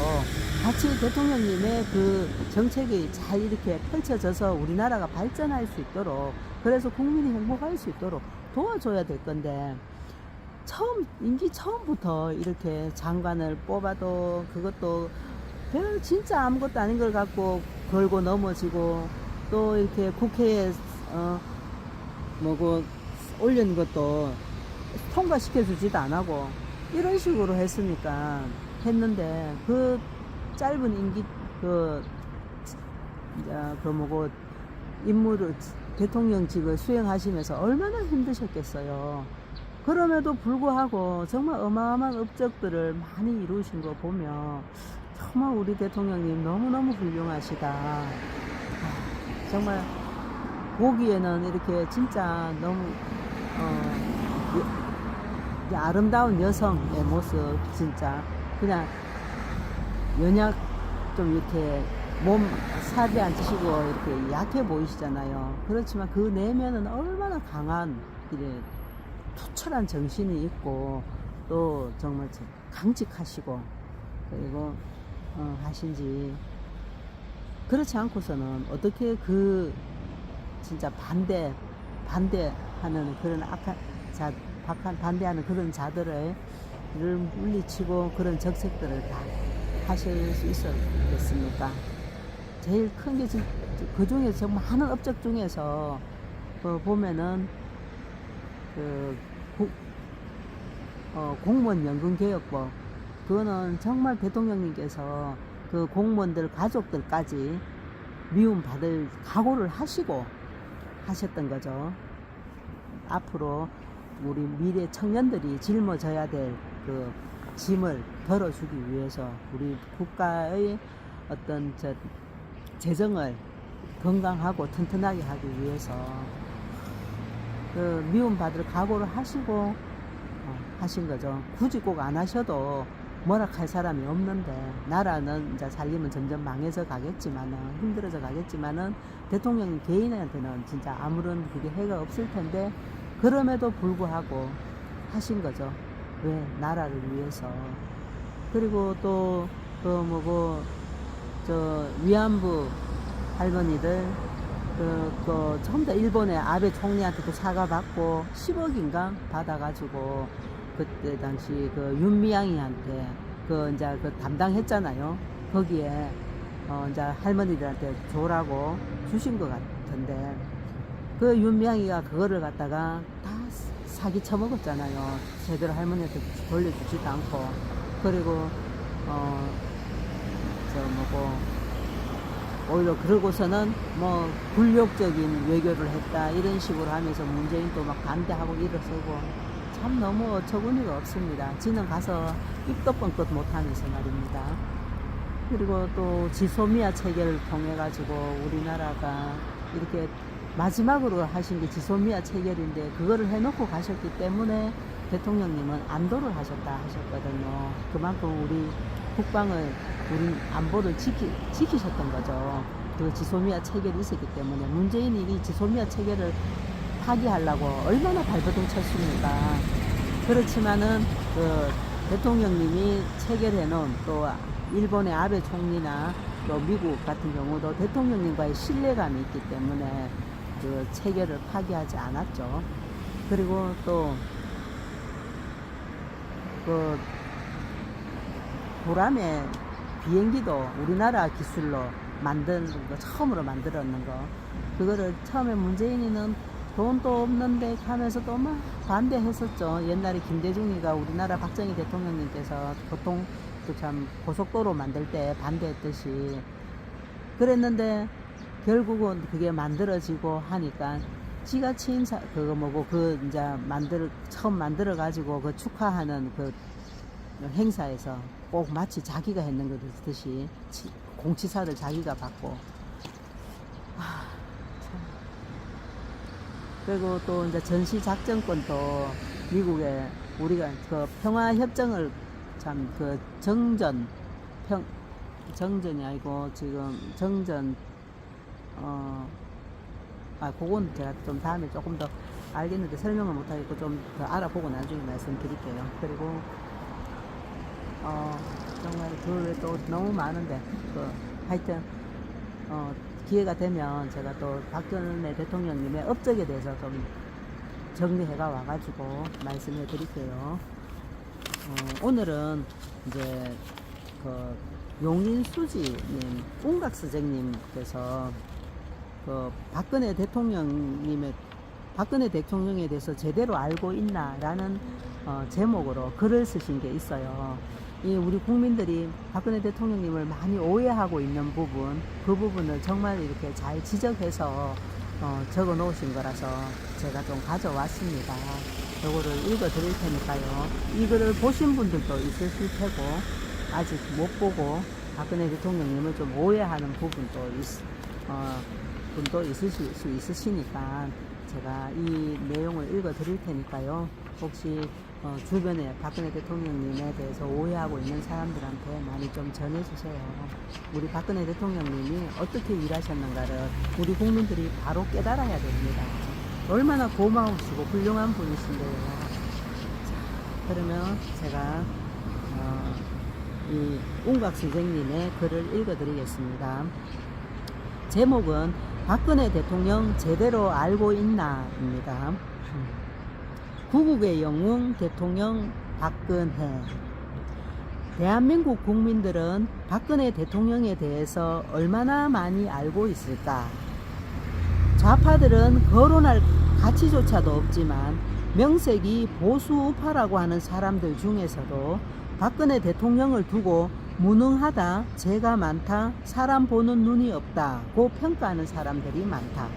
같이 대통령님의 그 정책이 잘 이렇게 펼쳐져서 우리나라가 발전할 수 있도록 그래서 국민이 행복할 수 있도록 도와줘야 될 건데 임기 처음부터 이렇게 장관을 뽑아도 그것도 별 진짜 아무것도 아닌 걸 갖고 걸고 넘어지고 또 이렇게 국회에 올린 것도 통과시켜 주지도 안 하고 이런 식으로 했는데 그 짧은 임기 임무를 대통령직을 수행하시면서 얼마나 힘드셨겠어요. 그럼에도 불구하고 정말 어마어마한 업적들을 많이 이루신 거 보면 정말 우리 대통령님 너무너무 훌륭하시다. 정말 보기에는 이렇게 진짜 너무 아름다운 여성의 모습 진짜 그냥 연약 좀 이렇게 몸 살이 안 찌시고 이렇게 약해 보이시잖아요. 그렇지만 그 내면은 얼마나 강한 이래 투철한 정신이 있고 또 정말 강직하시고 그리고 하신지 그렇지 않고서는 어떻게 그 진짜 반대하는 그런 반대하는 그런 자들을 물리치고 그런 적색들을 다 하실 수 있었겠습니까? 제일 큰 게 그 중에서 많은 업적 중에서 보면은 공무원 연금 개혁법, 그거는 정말 대통령님께서 그 공무원들 가족들까지 미움받을 각오를 하시고 하셨던 거죠. 앞으로 우리 미래 청년들이 짊어져야 될 그 짐을 덜어주기 위해서 우리 국가의 어떤 재정을 건강하고 튼튼하게 하기 위해서 그 미움받을 각오를 하시고 하신 거죠. 굳이 꼭 안 하셔도 뭐라 할 사람이 없는데, 나라는 이제 살림은 점점 망해져 가겠지만은, 힘들어져 가겠지만은, 대통령 개인한테는 진짜 아무런 그게 해가 없을 텐데, 그럼에도 불구하고 하신 거죠. 왜? 나라를 위해서. 그리고 또, 위안부 할머니들, 전부 다 일본의 아베 총리한테도 사과받고, 10억인가 받아가지고, 그때 당시 윤미향이한테 이제 담당했잖아요. 거기에 이제 할머니들한테 줘라고 주신 것 같은데, 그 윤미향이가 그거를 갖다가 다 사기 쳐먹었잖아요. 제대로 할머니한테 돌려주지도 않고. 그리고 오히려 그러고서는 굴욕적인 외교를 했다 이런 식으로 하면서 문재인도 막 반대하고 일어서고, 참 너무 어처구니가 없습니다. 지는 가서 입도 뻥끗 못하면서 말입니다. 그리고 또 지소미아 체계를 통해 가지고 우리나라가 이렇게 마지막으로 하신 게 지소미아 체결인데, 그거를 해놓고 가셨기 때문에 대통령님은 안도를 하셨다 하셨거든요. 그만큼 우리 국방을, 우리 안보를 지키셨던 거죠. 그 지소미아 체결이 있었기 때문에. 문재인이 이 지소미아 체결을 파기하려고 얼마나 발버둥 쳤습니까? 그렇지만은 대통령님이 체결해 놓은, 또 일본의 아베 총리나 또 미국 같은 경우도 대통령님과의 신뢰감이 있기 때문에 그 체결을 파기하지 않았죠. 그리고 또 보람의 비행기도 우리나라 기술로 만든 거, 처음으로 만들었는 거, 그거를 처음에 문재인이는 돈도 없는데 하면서 또 막 반대했었죠. 옛날에 김대중이가 우리나라 박정희 대통령님께서 보통 참 고속도로 만들 때 반대했듯이 그랬는데, 결국은 그게 만들어지고 하니까 지가 취임사 이제 처음 만들어 가지고 그 축하하는 그 행사에서 꼭 마치 자기가 했는 것 듯이 공치사를 자기가 받고. 그리고 또 이제 전시작전권도 미국에, 우리가 그 평화협정을 정전이 아니고 지금 그건 제가 좀 다음에 조금 더 알겠는데 설명을 못하겠고 좀 더 알아보고 나중에 말씀드릴게요. 그리고 정말 또 너무 많은데, 하여튼 기회가 되면 제가 또 박근혜 대통령님의 업적에 대해서 좀 정리해가 와가지고 말씀해 드릴게요. 오늘은 이제 용인수지님, 웅각스쟁님께서 박근혜 대통령에 대해서 제대로 알고 있나라는 제목으로 글을 쓰신 게 있어요. 우리 국민들이 박근혜 대통령님을 많이 오해하고 있는 부분, 그 부분을 정말 이렇게 잘 지적해서 적어 놓으신 거라서 제가 좀 가져왔습니다. 이거를 읽어 드릴 테니까요. 이 글을 보신 분들도 있으실 테고, 아직 못 보고 박근혜 대통령님을 좀 오해하는 분도 있으실 수 있으시니까 제가 이 내용을 읽어 드릴 테니까요. 혹시 주변에 박근혜 대통령님에 대해서 오해하고 있는 사람들한테 많이 좀 전해주세요. 우리 박근혜 대통령님이 어떻게 일하셨는가를 우리 국민들이 바로 깨달아야 됩니다. 얼마나 고마우시고 훌륭한 분이신데요. 자, 그러면 제가 이 웅각 선생님의 글을 읽어 드리겠습니다. 제목은 박근혜 대통령 제대로 알고 있나? 입니다. 구국의 영웅 대통령 박근혜. 대한민국 국민들은 박근혜 대통령에 대해서 얼마나 많이 알고 있을까? 좌파들은 거론할 가치조차도 없지만 명색이 보수 우파라고 하는 사람들 중에서도 박근혜 대통령을 두고 무능하다, 죄가 많다, 사람 보는 눈이 없다고 평가하는 사람들이 많다.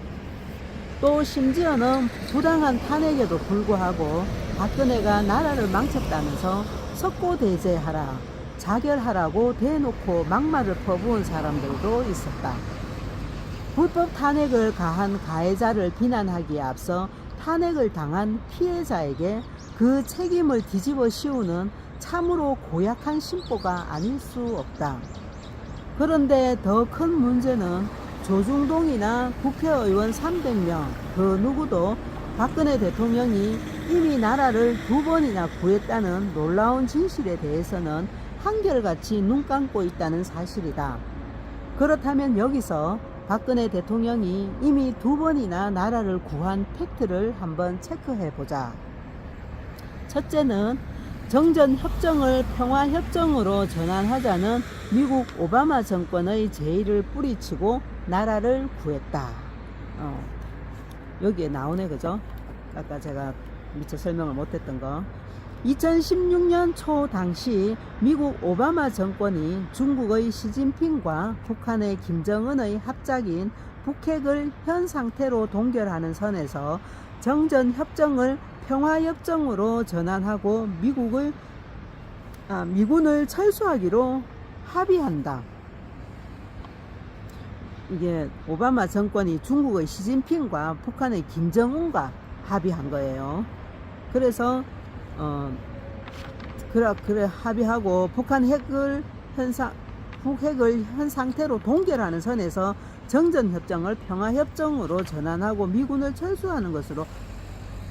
또 심지어는 부당한 탄핵에도 불구하고 박근혜가 나라를 망쳤다면서 석고대죄하라, 자결하라고 대놓고 막말을 퍼부은 사람들도 있었다. 불법 탄핵을 가한 가해자를 비난하기에 앞서 탄핵을 당한 피해자에게 그 책임을 뒤집어 씌우는 참으로 고약한 심보가 아닐 수 없다. 그런데 더 큰 문제는 조중동이나 국회의원 300명 그 누구도 박근혜 대통령이 이미 나라를 2번이나 구했다는 놀라운 진실에 대해서는 한결같이 눈 감고 있다는 사실이다. 그렇다면 여기서 박근혜 대통령이 이미 2번이나 나라를 구한 팩트를 한번 체크해 보자. 첫째는 정전협정을 평화협정으로 전환하자는 미국 오바마 정권의 제의를 뿌리치고 나라를 구했다. 여기에 나오네, 그죠? 아까 제가 미처 설명을 못했던 거. 2016년 초 당시 미국 오바마 정권이 중국의 시진핑과 북한의 김정은의 합작인 북핵을 현 상태로 동결하는 선에서 정전협정을 평화협정으로 전환하고 미군을 철수하기로 합의한다. 이게 오바마 정권이 중국의 시진핑과 북한의 김정은과 합의한 거예요. 그래서 그래 합의하고 북핵을 현 상태로 동결하는 선에서 정전협정을 평화협정으로 전환하고 미군을 철수하는 것으로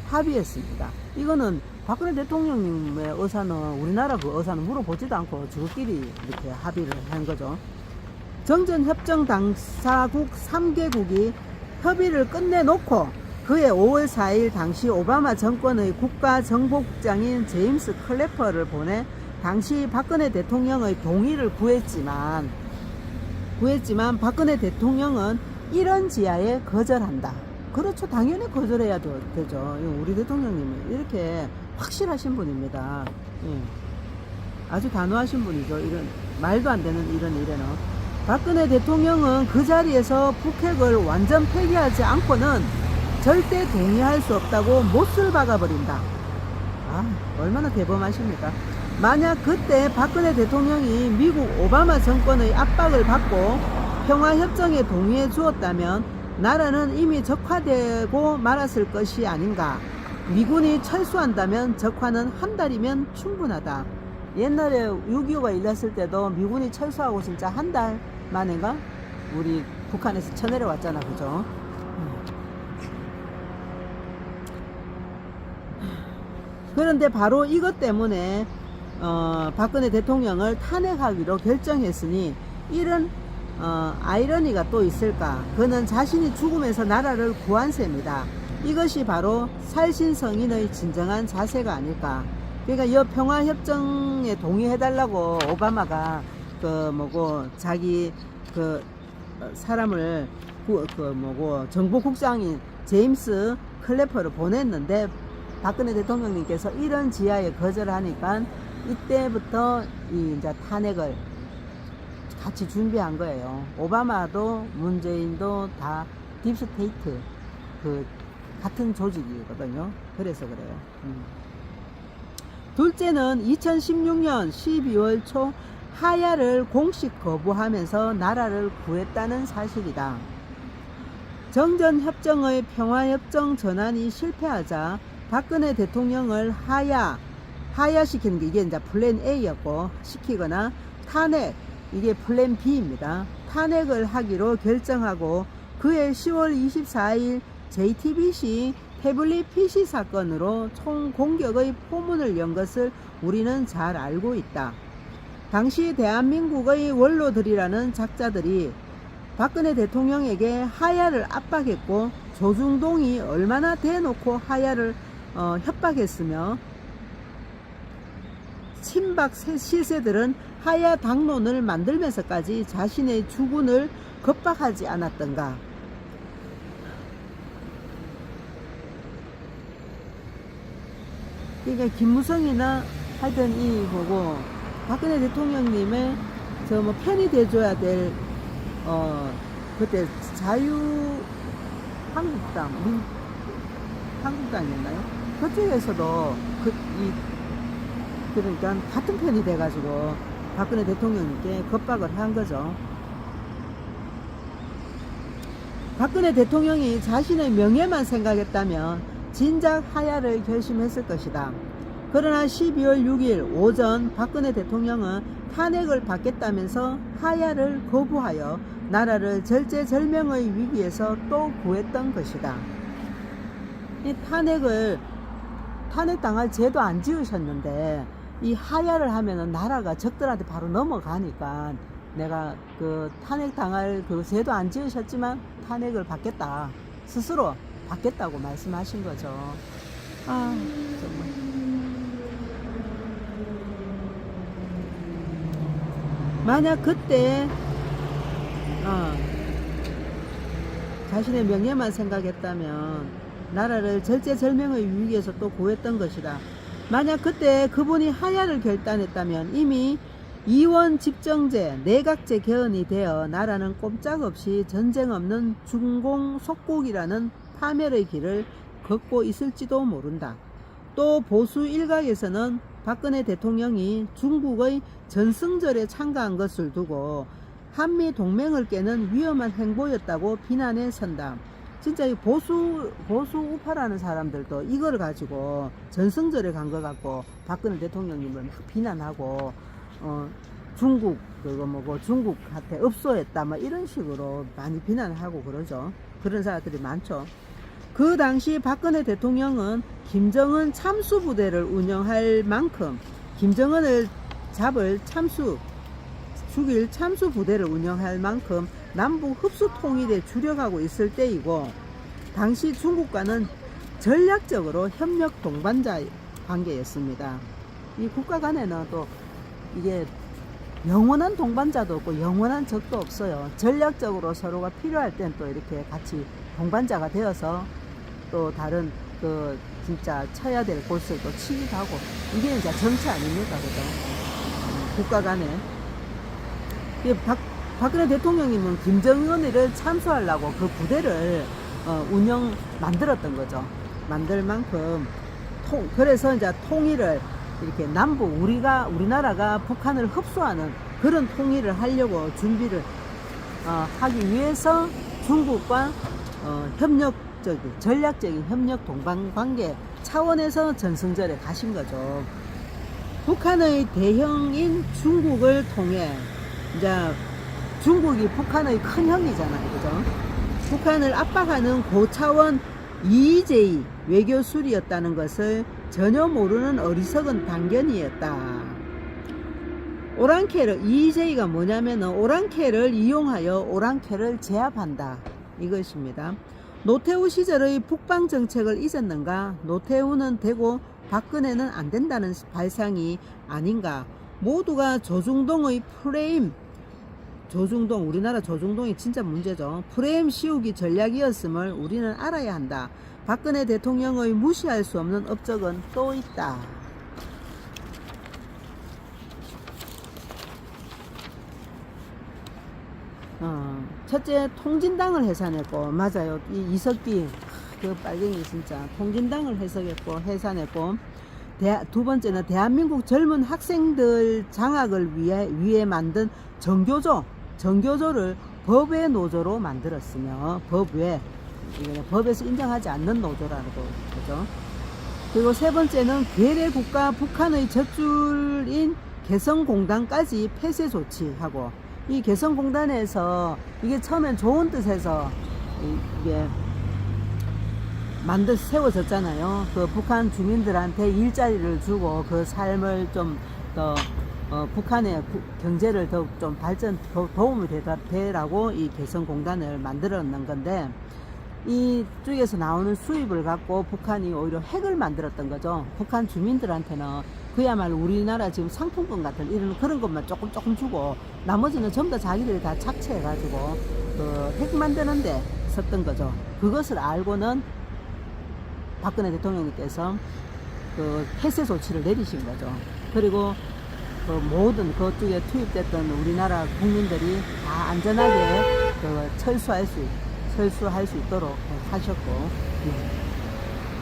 합의했습니다. 이거는 박근혜 대통령님의 의사는 우리나라 그 의사는 물어보지도 않고 저끼리 이렇게 합의를 한 거죠. 정전협정 당사국 3개국이 협의를 끝내놓고 그해 5월 4일 당시 오바마 정권의 국가정보국장인 제임스 클래퍼를 보내 당시 박근혜 대통령의 동의를 구했지만 박근혜 대통령은 이런 지하에 거절한다. 그렇죠. 당연히 거절해야 되죠. 우리 대통령님은 이렇게 확실하신 분입니다. 아주 단호하신 분이죠. 이런 말도 안 되는 이런 일에는. 박근혜 대통령은 그 자리에서 북핵을 완전 폐기하지 않고는 절대 동의할 수 없다고 못을 박아버린다. 얼마나 대범하십니까? 만약 그때 박근혜 대통령이 미국 오바마 정권의 압박을 받고 평화협정에 동의해 주었다면 나라는 이미 적화되고 말았을 것이 아닌가. 미군이 철수한다면 적화는 한 달이면 충분하다. 옛날에 6.25가 일었을 때도 미군이 철수하고 진짜 한 달 만인가 우리 북한에서 쳐내려왔잖아, 그죠? 그런데 바로 이것 때문에 박근혜 대통령을 탄핵하기로 결정했으니 이런 아이러니가 또 있을까? 그는 자신이 죽으면서 나라를 구한 셈이다. 이것이 바로 살신성인의 진정한 자세가 아닐까? 그러니까 이 평화협정에 동의해달라고 오바마가 자기 사람을 정보국장인 제임스 클래퍼를 보냈는데 박근혜 대통령님께서 이런 지하에 거절하니까 이때부터 이제 탄핵을 같이 준비한 거예요. 오바마도 문재인도 다 딥스테이트 같은 조직이거든요. 그래서 그래요. 둘째는 2016년 12월 초 하야를 공식 거부하면서 나라를 구했다는 사실이다. 정전협정의 평화협정 전환이 실패하자 박근혜 대통령을 하야시키는 게 이게 이제 플랜 A였고 시키거나 탄핵 이게 플랜 B입니다. 탄핵을 하기로 결정하고 그해 10월 24일 JTBC 태블릿 PC 사건으로 총공격의 포문을 연 것을 우리는 잘 알고 있다. 당시 대한민국의 원로들이라는 작자들이 박근혜 대통령에게 하야를 압박했고 조중동이 얼마나 대놓고 하야를 협박했으며 친박 실세들은 하야 당론을 만들면서까지 자신의 주군을 겁박하지 않았던가. 그러니까 김무성이나 하여튼 이 보고 박근혜 대통령님의 저 뭐 편이 돼줘야 될 그때 한국당이었나요? 그쪽에서도 그러니까 같은 편이 돼가지고 박근혜 대통령님께 겁박을 한 거죠. 박근혜 대통령이 자신의 명예만 생각했다면 진작 하야를 결심했을 것이다. 그러나 12월 6일 오전 박근혜 대통령은 탄핵을 받겠다면서 하야를 거부하여 나라를 절제절명의 위기에서 또 구했던 것이다. 이 탄핵당할 죄도 안 지으셨는데 이 하야를 하면은 나라가 적들한테 바로 넘어가니까 내가 그 탄핵당할 그 죄도 안 지으셨지만 탄핵을 받겠다. 스스로 받겠다고 말씀하신 거죠. 아, 정말. 만약 그때 자신의 명예만 생각했다면 나라를 절제절명의 위기에서 또 구했던 것이다. 만약 그때 그분이 하야를 결단했다면 이미 이원 집정제, 내각제 개헌이 되어 나라는 꼼짝없이 전쟁 없는 중공 속국이라는 파멸의 길을 걷고 있을지도 모른다. 또 보수 일각에서는 박근혜 대통령이 중국의 전승절에 참가한 것을 두고 한미 동맹을 깨는 위험한 행보였다고 비난에 선다. 진짜 이 보수 우파라는 사람들도 이걸 가지고 전승절에 간 것 같고 박근혜 대통령님을 막 비난하고 중국 중국한테 읍소했다 막 이런 식으로 많이 비난하고 그러죠. 그런 사람들이 많죠. 그 당시 박근혜 대통령은 김정은 참수부대를 운영할 만큼 김정은을 죽일 참수부대를 운영할 만큼 남북 흡수 통일에 주력하고 있을 때이고 당시 중국과는 전략적으로 협력 동반자 관계였습니다. 이 국가 간에는 또 이게 영원한 동반자도 없고 영원한 적도 없어요. 전략적으로 서로가 필요할 땐 또 이렇게 같이 동반자가 되어서 또 다른 그 진짜 쳐야 될 곳을 또 치기도 하고 이게 이제 정치 아닙니까, 그죠? 국가 간에. 박근혜 대통령님은 김정은을 참수하려고 그 부대를 만들었던 거죠. 만들 만큼 그래서 이제 통일을 이렇게 우리나라가 북한을 흡수하는 그런 통일을 하려고 준비를 하기 위해서 중국과 전략적인 협력 동반 관계 차원에서 전승절에 가신 거죠. 북한의 대형인 중국을 통해 이제 중국이 북한의 큰 형이잖아요, 그죠? 북한을 압박하는 고차원 EJ 외교술이었다는 것을 전혀 모르는 어리석은 단견이었다. 오랑캐를 EJ가 뭐냐면은 오랑캐를 이용하여 오랑캐를 제압한다 이것입니다. 노태우 시절의 북방 정책을 잊었는가? 노태우는 되고 박근혜는 안 된다는 발상이 아닌가? 모두가 조중동의 프레임, 우리나라 조중동이 진짜 문제죠. 프레임 씌우기 전략이었음을 우리는 알아야 한다. 박근혜 대통령의 무시할 수 없는 업적은 또 있다. 첫째, 통진당을 해산했고, 맞아요. 이 이석기, 그 빨갱이 진짜 통진당을 해산했고, 두 번째는 대한민국 젊은 학생들 장학을 위해 만든 정교조를 법의 노조로 만들었으며 법에서 인정하지 않는 노조라는 거죠. 그리고 세 번째는 괴뢰국가 북한의 젖줄인 개성공단까지 폐쇄 조치하고 이 개성공단에서 이게 처음엔 좋은 뜻에서 이게 세워졌잖아요. 그 북한 주민들한테 일자리를 주고 그 삶을 좀 더 북한의 경제를 더욱 좀 발전, 도움이 되라고 이 개성공단을 만들었는 건데, 이쪽에서 나오는 수입을 갖고 북한이 오히려 핵을 만들었던 거죠. 북한 주민들한테는 그야말로 우리나라 지금 상품권 같은 이런 그런 것만 조금 주고 나머지는 전부 다 자기들이 다 착취해가지고 핵 만드는데 썼던 거죠. 그것을 알고는 박근혜 대통령님께서 폐쇄 조치를 내리신 거죠. 그리고 모든 그쪽에 투입됐던 우리나라 국민들이 다 안전하게 철수할 수 있도록 하셨고,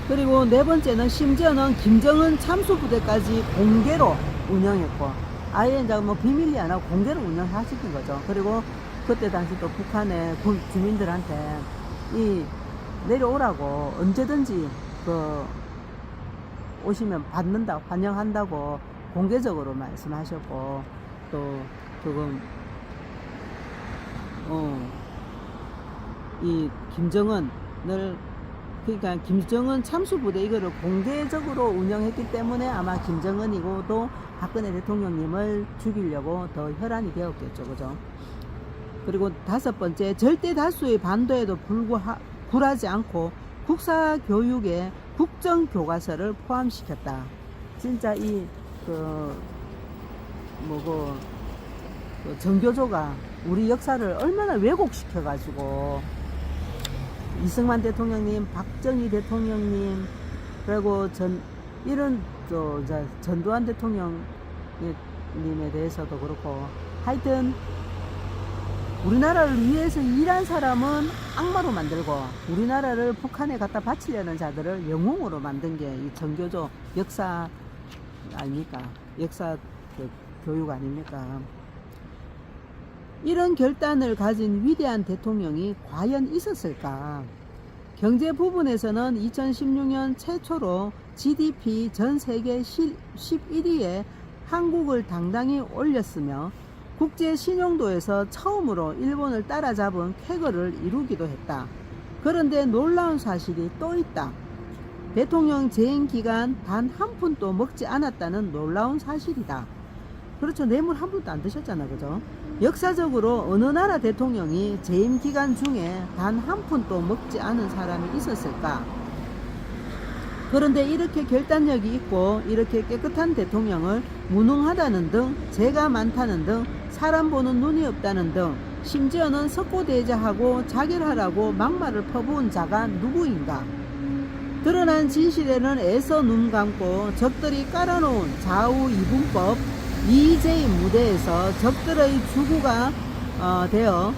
그리고 네 번째는 심지어는 김정은 참수부대까지 공개로 운영했고, 아예 이제 뭐 비밀이 아니라 공개로 운영하시킨 거죠. 그리고 그때 당시 또 북한의 주민들한테 내려오라고 언제든지 오시면 받는다, 환영한다고 공개적으로 말씀하셨고, 또 조금 이 김정은을, 그러니까 김정은 참수부대 이거를 공개적으로 운영했기 때문에 아마 김정은이고도 박근혜 대통령님을 죽이려고 더 혈안이 되었겠죠. 그죠? 그리고 다섯 번째, 절대 다수의 반도에도 굴하지 않고 국사교육에 국정교과서를 포함시켰다. 진짜 정교조가 우리 역사를 얼마나 왜곡시켜가지고 이승만 대통령님, 박정희 대통령님, 그리고 이런 전두환 대통령님에 대해서도 그렇고, 하여튼 우리나라를 위해서 일한 사람은 악마로 만들고 우리나라를 북한에 갖다 바치려는 자들을 영웅으로 만든 게 이 정교조 역사 아닙니까? 역사 교육 아닙니까? 이런 결단을 가진 위대한 대통령이 과연 있었을까? 경제 부분에서는 2016년 최초로 GDP 전 세계 11위에 한국을 당당히 올렸으며 국제 신용도에서 처음으로 일본을 따라잡은 쾌거를 이루기도 했다. 그런데 놀라운 사실이 또 있다. 대통령 재임 기간 단 한 푼도 먹지 않았다는 놀라운 사실이다. 그렇죠. 뇌물 한 푼도 안 드셨잖아. 그죠? 역사적으로 어느 나라 대통령이 재임 기간 중에 단 한 푼도 먹지 않은 사람이 있었을까? 그런데 이렇게 결단력이 있고 이렇게 깨끗한 대통령을 무능하다는 등, 죄가 많다는 등, 사람 보는 눈이 없다는 등, 심지어는 석고대죄하고 자결하라고 막말을 퍼부은 자가 누구인가? 드러난 진실에는 애써 눈 감고 적들이 깔아놓은 좌우 이분법 이재의 무대에서 적들의 주구가 되어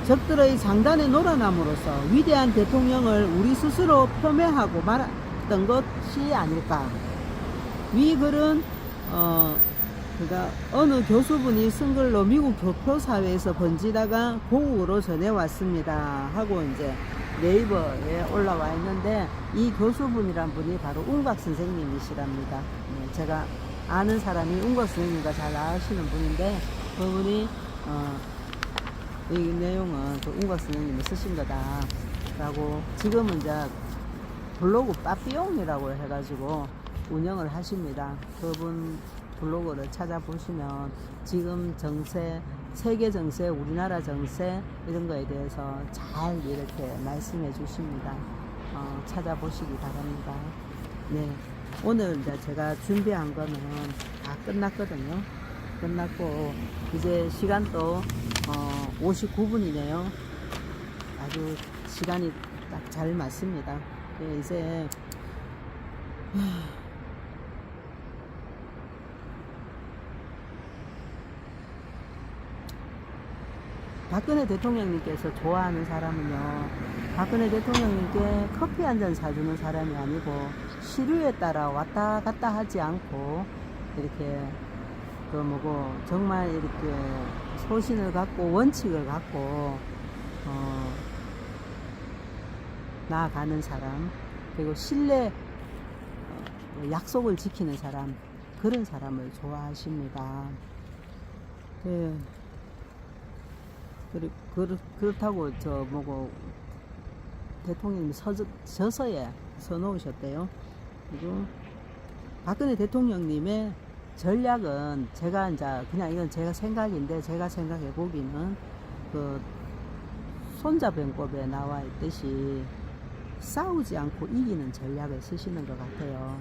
적들의 장단에 놀아남으로써 위대한 대통령을 우리 스스로 표명하고 말았던 것이 아닐까. 위 글은 그러니까 어느 교수분이 쓴 글로 미국 교포사회에서 번지다가 고국으로 전해왔습니다 하고 이제 네이버에 올라와 있는데, 이 교수분이란 분이 바로 운곽 선생님이시랍니다. 제가 아는 사람이 운곽 선생님과 잘 아시는 분인데, 그분이 이 내용은 그 운곽 선생님이 쓰신 거다 라고, 지금은 이제 블로그 빠삐용이라고 해가지고 운영을 하십니다. 그분 블로그를 찾아보시면 지금 정세, 세계 정세, 우리나라 정세 이런 거에 대해서 잘 이렇게 말씀해 주십니다. 찾아보시기 바랍니다. 네, 오늘 이제 제가 준비한 거는 다 끝났거든요. 끝났고 이제 시간도 59분이네요. 아주 시간이 딱 잘 맞습니다. 네, 이제 박근혜 대통령님께서 좋아하는 사람은요, 박근혜 대통령님께 커피 한 잔 사주는 사람이 아니고 시류에 따라 왔다 갔다 하지 않고 이렇게 정말 이렇게 소신을 갖고 원칙을 갖고 나아가는 사람, 그리고 신뢰, 약속을 지키는 사람, 그런 사람을 좋아하십니다. 네. 그렇다고 대통령이 저서에 써놓으셨대요. 그리고 박근혜 대통령님의 전략은 제가 이제 그냥 이건 제가 생각인데 제가 생각해 보기는 그 손자병법에 나와 있듯이 싸우지 않고 이기는 전략을 쓰시는 것 같아요.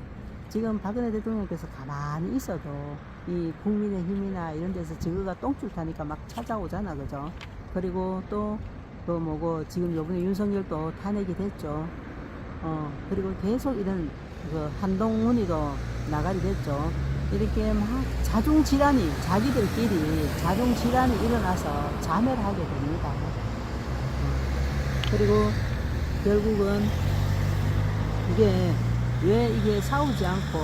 지금 박근혜 대통령께서 가만히 있어도 이 국민의힘이나 이런 데서 저거가 똥줄 타니까 막 찾아오잖아, 그죠? 그리고 또 그 뭐고 지금 요번에 윤석열도 탄핵이 됐죠. 그리고 계속 이런 그 한동훈이도 나가리 됐죠. 이렇게 막 자중질환이 자기들끼리 자중질환이 일어나서 자멸을 하게 됩니다. 그리고 결국은 이게 싸우지 않고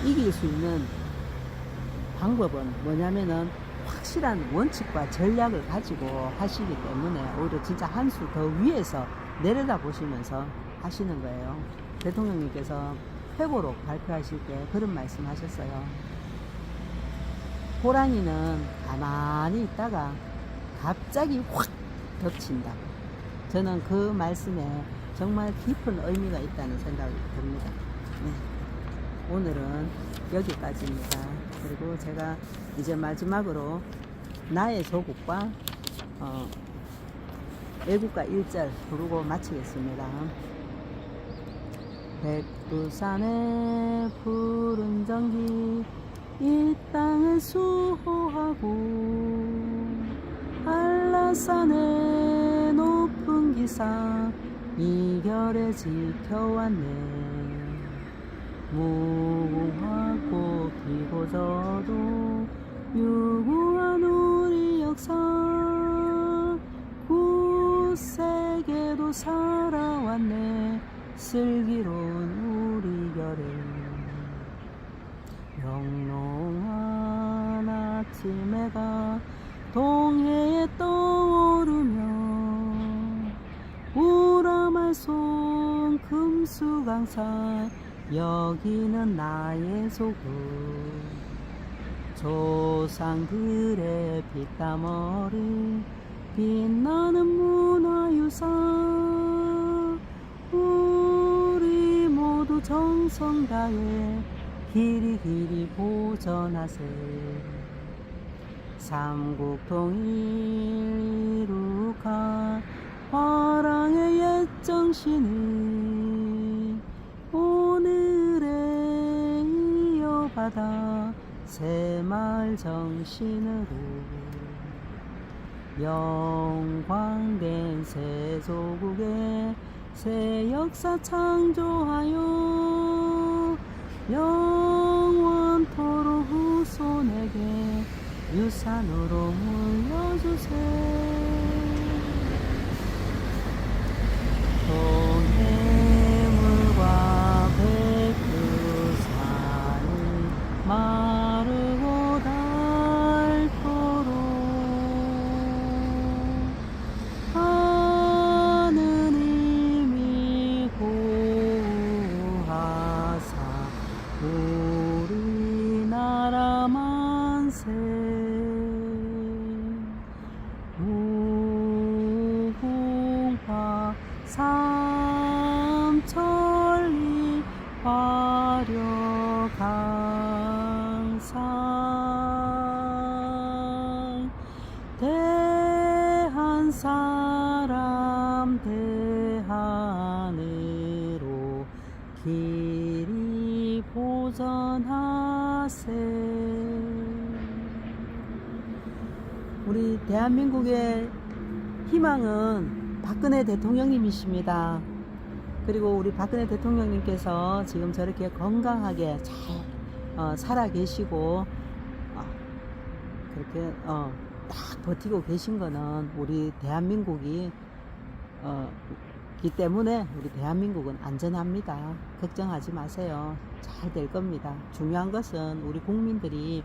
이길 수 있는 방법은 뭐냐면은 확실한 원칙과 전략을 가지고 하시기 때문에 오히려 진짜 한 수 더 위에서 내려다 보시면서 하시는 거예요. 대통령님께서 회고록 발표하실 때 그런 말씀 하셨어요. 호랑이는 가만히 있다가 갑자기 확 덮친다. 저는 그 말씀에 정말 깊은 의미가 있다는 생각이 듭니다. 네. 오늘은 여기까지입니다. 그리고 제가 이제 마지막으로 나의 조국과 애국가 1절 부르고 마치겠습니다. 백두산의 푸른 전기 이 땅을 수호하고 한라산의 높은 기상 이결에 지켜왔네. 무궁화꽃 피고 져도 유구한 우리 역사 굳세게도 살아왔네. 슬기로운 우리 결에 영롱한 아침 해가 동해에 떠오르며 우라말 송 금수강산 여기는 나의 조국 조상들의 피땀어리 빛나는 문화유산 우리 모두 정성 다해 길이 보전하세. 삼국통일 이룩한 화랑의 옛 정신을 오늘에 이어받아 새마을 정신으로 영광된 새 조국의 새 역사 창조하여 영원토록 후손에게 유산으로 물려주세. 동해물과 백두산이 마르고 닳도록 하느님이 보호하사 우리나라 만세. 무궁화 삼천리 화려강산 대한 사람 대한으로 길이 보전하세. 우리 대한민국의 희망은 박근혜 대통령님이십니다. 그리고 우리 박근혜 대통령님께서 지금 저렇게 건강하게 잘 살아 계시고 그렇게 딱 버티고 계신 거는 우리 대한민국이 기 때문에 우리 대한민국은 안전합니다. 걱정하지 마세요. 잘 될 겁니다. 중요한 것은 우리 국민들이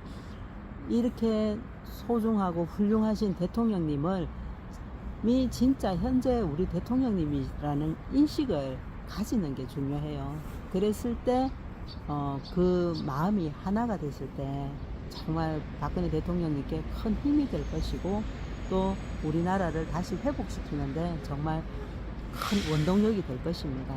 이렇게 소중하고 훌륭하신 대통령님을 진짜 현재 우리 대통령님이라는 인식을 가지는 게 중요해요. 그랬을 때 그 마음이 하나가 됐을 때 정말 박근혜 대통령님께 큰 힘이 될 것이고 또 우리나라를 다시 회복시키는데 정말 큰 원동력이 될 것입니다.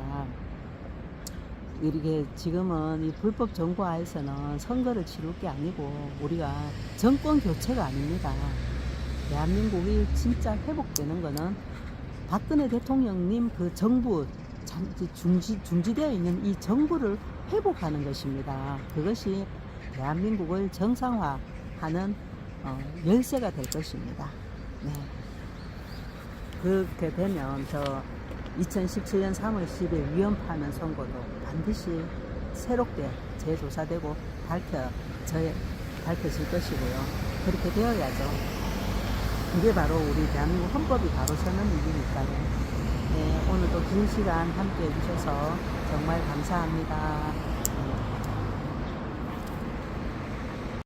이렇게 지금은 이 불법 정부하에서는 선거를 치를 게 아니고 우리가 정권 교체가 아닙니다. 대한민국이 진짜 회복되는 거는 박근혜 대통령님 그 정부 중지되어 있는 이 정부를 회복하는 것입니다. 그것이 대한민국을 정상화하는 열쇠가 될 것입니다. 네. 그렇게 되면 저 2017년 3월 10일 위헌파면 선거도 반드시 새롭게 재조사되고 밝혀질 것이고요. 그렇게 되어야죠. 그게 바로 우리 대한민국 헌법이 바로 서는 일이니까요. 네, 오늘도 긴 시간 함께 해주셔서 정말 감사합니다.